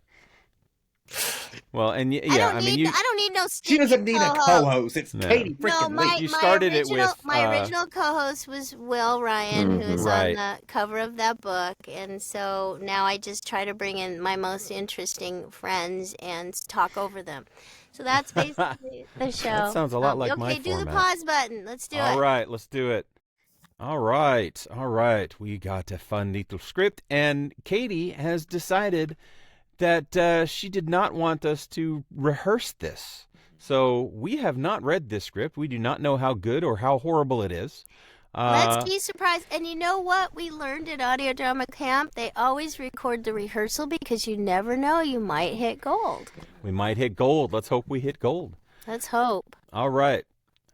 Speaker 1: Well, and
Speaker 3: I
Speaker 1: yeah,
Speaker 3: don't
Speaker 1: I mean,
Speaker 3: need.
Speaker 1: you
Speaker 3: I don't need no.
Speaker 2: She doesn't need a
Speaker 3: co-host.
Speaker 2: co-host. It's
Speaker 1: No.
Speaker 2: Katie
Speaker 3: No,
Speaker 2: freaking Lee.
Speaker 1: You started it with,
Speaker 3: my original co-host was Will Ryan,
Speaker 2: Mhm.
Speaker 3: who's
Speaker 1: Right.
Speaker 3: on the cover of that book, and so now I just try to bring in my most interesting friends and talk over them. So that's basically the show.
Speaker 1: That sounds a lot like
Speaker 3: okay,
Speaker 1: my
Speaker 3: do the
Speaker 1: format.
Speaker 3: pause button. Let's do
Speaker 1: All
Speaker 3: it.
Speaker 1: right, let's do it. All right. We got a fun little script, and Katie has decided that she did not want us to rehearse this. So we have not read this script. We do not know how good or how horrible it is.
Speaker 3: Let's be surprised. And you know what we learned at Audio Drama Camp? They always record the rehearsal because you never know. You might hit gold.
Speaker 1: We might hit gold. Let's hope we hit gold.
Speaker 3: Let's hope.
Speaker 1: All right.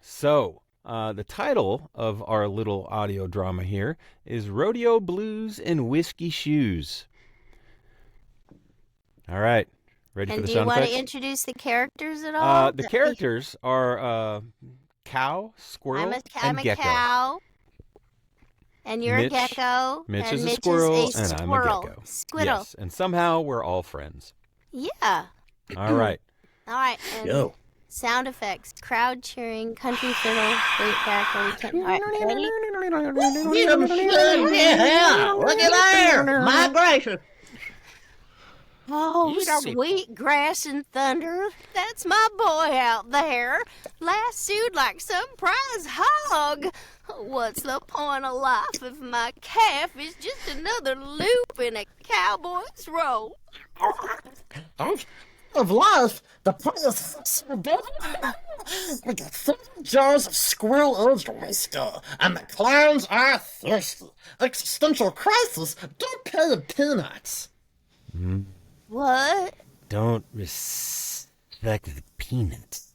Speaker 1: So the title of our little audio drama here is Rodeo Blues and Whiskey Shoes. All right. Ready for
Speaker 3: And
Speaker 1: the
Speaker 3: do you
Speaker 1: sound
Speaker 3: want
Speaker 1: effects?
Speaker 3: to introduce the characters at all?
Speaker 1: The characters are cow, squirrel,
Speaker 3: I'm
Speaker 1: and
Speaker 3: a
Speaker 1: gecko.
Speaker 3: cow. And you're
Speaker 1: Mitch-
Speaker 3: a gecko.
Speaker 1: Mitch
Speaker 3: and
Speaker 1: is a
Speaker 3: Mitch
Speaker 1: squirrel,
Speaker 3: is a
Speaker 1: and I'm a
Speaker 3: squirrel.
Speaker 1: gecko.
Speaker 3: Squirrel.
Speaker 1: Yes, and somehow we're all friends.
Speaker 3: Yeah.
Speaker 1: All right.
Speaker 3: All right. And
Speaker 2: Yo.
Speaker 3: sound effects. Crowd cheering. Country fiddle. Great background. All right. Ready?
Speaker 4: Yeah, look at there. My gracious.
Speaker 3: Oh,
Speaker 4: You don't need-
Speaker 3: sweet grass and thunder. That's my boy out there. Lassoed like some prize hog. What's the point of life if my calf is just another loop in a cowboy's robe?
Speaker 4: Of life, the point is so big. We got 30 jars of squirrel orange whiskey, and the clowns are thirsty. Existential crisis, don't pay the peanuts.
Speaker 3: What?
Speaker 1: Don't respect the peanuts.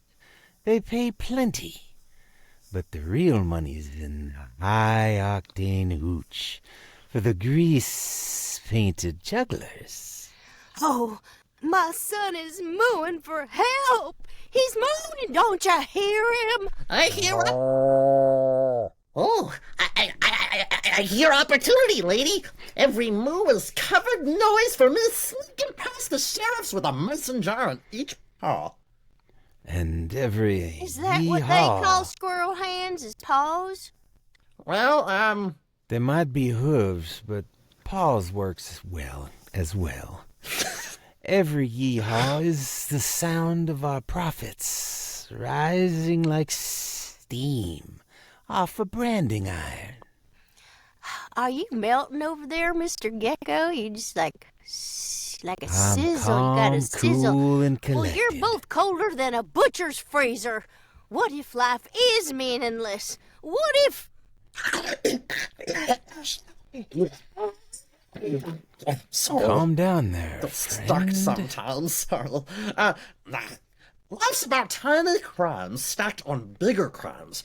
Speaker 1: They pay plenty. But the real money's in the high-octane hooch for the grease-painted jugglers.
Speaker 3: Oh, my son is mooing for help. He's mooning, don't you hear him?
Speaker 4: I hear I hear opportunity, lady. Every moo is covered noise for me sneaking past the sheriffs with a mason jar in each paw.
Speaker 1: And every
Speaker 3: Is that what they
Speaker 1: yeehaw.
Speaker 3: call squirrel hands, is paws?
Speaker 4: Well,
Speaker 1: There might be hooves, but paws works as well. Every yeehaw is the sound of our profits rising like steam off a branding iron.
Speaker 3: Are you melting over there, Mr. Gecko? You just like a
Speaker 1: I'm
Speaker 3: sizzle. You got
Speaker 1: calm,
Speaker 3: a sizzle.
Speaker 1: cool, and
Speaker 3: Well,
Speaker 1: collected.
Speaker 3: you're both colder than a butcher's freezer. What if life is meaningless? What if...
Speaker 4: so
Speaker 1: Calm down there,
Speaker 4: stuck
Speaker 1: friend.
Speaker 4: sometimes, Sarl. Life's about tiny crimes stacked on bigger crimes.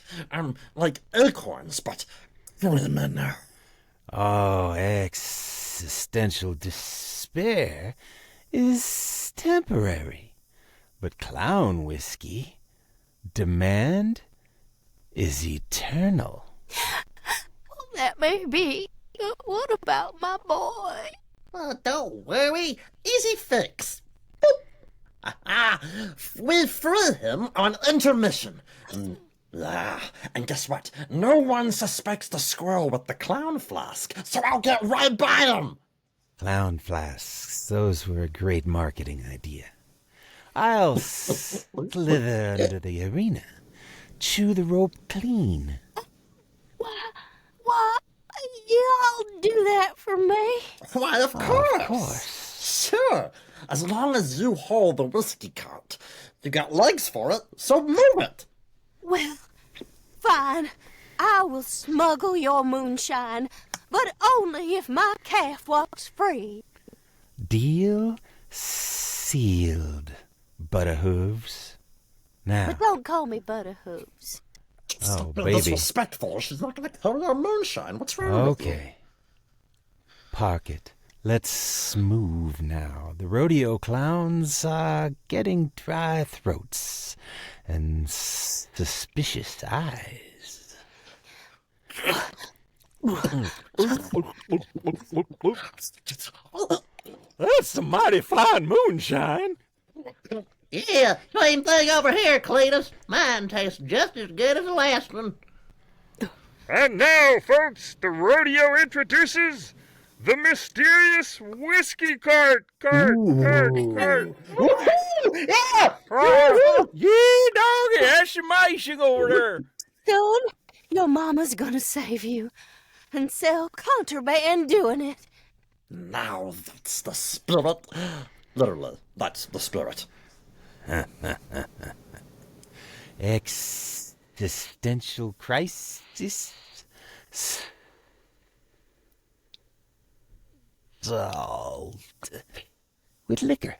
Speaker 4: Like acorns, but for the men now.
Speaker 1: Oh, existential despair is temporary, but clown whiskey, demand, is eternal.
Speaker 3: Well, that may be. What about my boy?
Speaker 4: Oh, don't worry. Easy fix. We free him on intermission. And guess what? No one suspects the squirrel with the clown flask, so I'll get right by him.
Speaker 1: Clown flasks, those were a great marketing idea. I'll slither under the arena, chew the rope clean.
Speaker 3: Why, y'all do that for me?
Speaker 4: Why, of course.
Speaker 1: Of course.
Speaker 4: Sure. As long as you hold the whiskey cart. You got legs for it, so move it.
Speaker 3: Well, fine. I will smuggle your moonshine, but only if my calf walks free.
Speaker 1: Deal sealed, Butterhooves. Now,
Speaker 3: But don't call me Butterhooves.
Speaker 1: oh,
Speaker 4: Stop being
Speaker 1: baby.
Speaker 4: disrespectful. She's not going to cover our moonshine. What's wrong with you?
Speaker 1: Okay. Park it. Let's move now. The rodeo clowns are getting dry throats and suspicious eyes. That's some mighty fine moonshine.
Speaker 5: Yeah, same thing over here, Cletus. Mine tastes just as good as the last one.
Speaker 6: And now, folks, the rodeo introduces the mysterious whiskey cart.
Speaker 4: Woohoo! Yeah!
Speaker 1: Yeah, doggy, that's your mashing over there.
Speaker 3: Soon, your mama's gonna save you and sell contraband doing it.
Speaker 4: Now that's the spirit. Literally, that's the spirit.
Speaker 1: Existential crisis solved with liquor.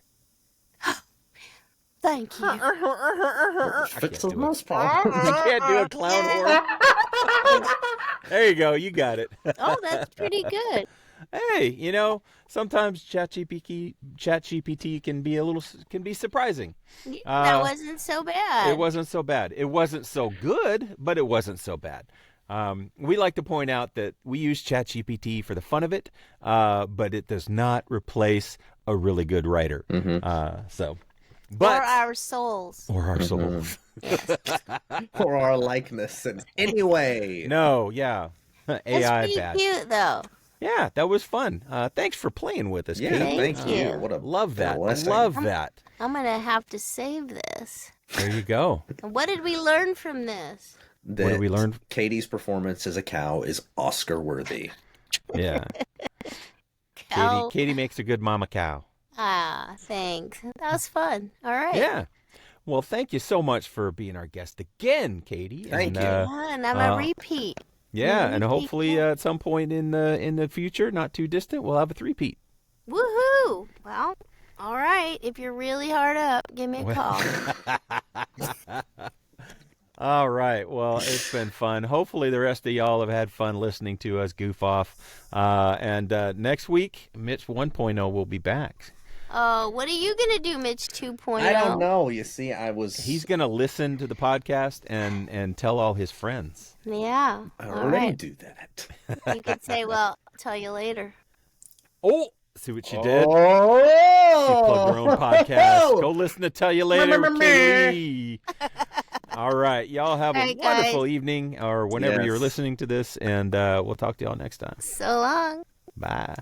Speaker 3: Thank you.
Speaker 4: Fixes
Speaker 1: do it.
Speaker 4: most problem.
Speaker 1: You can't do a clown horn. There you go. You got it.
Speaker 3: Oh, that's pretty good.
Speaker 1: Hey, you know, sometimes ChatGPT can be surprising.
Speaker 3: That wasn't so bad.
Speaker 1: It wasn't so bad. It wasn't so good, but it wasn't so bad. We like to point out that we use ChatGPT for the fun of it, but it does not replace a really good writer. But
Speaker 3: or our souls.
Speaker 1: or our souls.
Speaker 2: Or our likeness in any way.
Speaker 1: No, yeah,
Speaker 3: That's
Speaker 1: AI
Speaker 3: pretty
Speaker 1: bad.
Speaker 3: cute, though.
Speaker 1: Yeah, that was fun. Thanks for playing with us,
Speaker 2: Yeah,
Speaker 1: Kate.
Speaker 2: thank you.
Speaker 3: you.
Speaker 2: What a
Speaker 1: Love that.
Speaker 2: blessing.
Speaker 1: Love that.
Speaker 3: I'm gonna have to save this.
Speaker 1: There you go.
Speaker 3: And what did we learn from this?
Speaker 2: That
Speaker 1: What did we learn?
Speaker 2: Katie's performance as a cow is Oscar worthy.
Speaker 1: Yeah.
Speaker 3: Cow.
Speaker 1: Katie makes a good mama cow.
Speaker 3: Ah, thanks. That was fun. All right.
Speaker 1: Yeah. Well, thank you so much for being our guest again, Katie.
Speaker 2: Thank you.
Speaker 3: And I'm a repeat.
Speaker 1: Yeah, and
Speaker 3: Repeat
Speaker 1: hopefully
Speaker 3: guest.
Speaker 1: at some point in the future, not too distant, we'll have a three-peat.
Speaker 3: Woohoo! Well, all right. If you're really hard up, give me a call.
Speaker 1: All right. Well, it's been fun. Hopefully the rest of y'all have had fun listening to us goof off. And next week, Mitch 1.0 will be back.
Speaker 3: What are you gonna do, Mitch 2.0?
Speaker 2: I don't know. You see,
Speaker 1: He's going to listen to the podcast and tell all his friends.
Speaker 3: Yeah.
Speaker 2: I
Speaker 3: All
Speaker 2: already
Speaker 3: right.
Speaker 2: do that.
Speaker 3: You could say, "Well, I'll tell you later."
Speaker 1: Oh, see what you did?
Speaker 4: Oh!
Speaker 1: She plugged her own podcast. Go listen to Tell You Later with Katie Lee. All right. Y'all have
Speaker 3: All
Speaker 1: a
Speaker 3: right,
Speaker 1: wonderful
Speaker 3: guys.
Speaker 1: evening or whenever
Speaker 2: Yes.
Speaker 1: you're listening to this, and we'll talk to y'all next time.
Speaker 3: So long.
Speaker 1: Bye.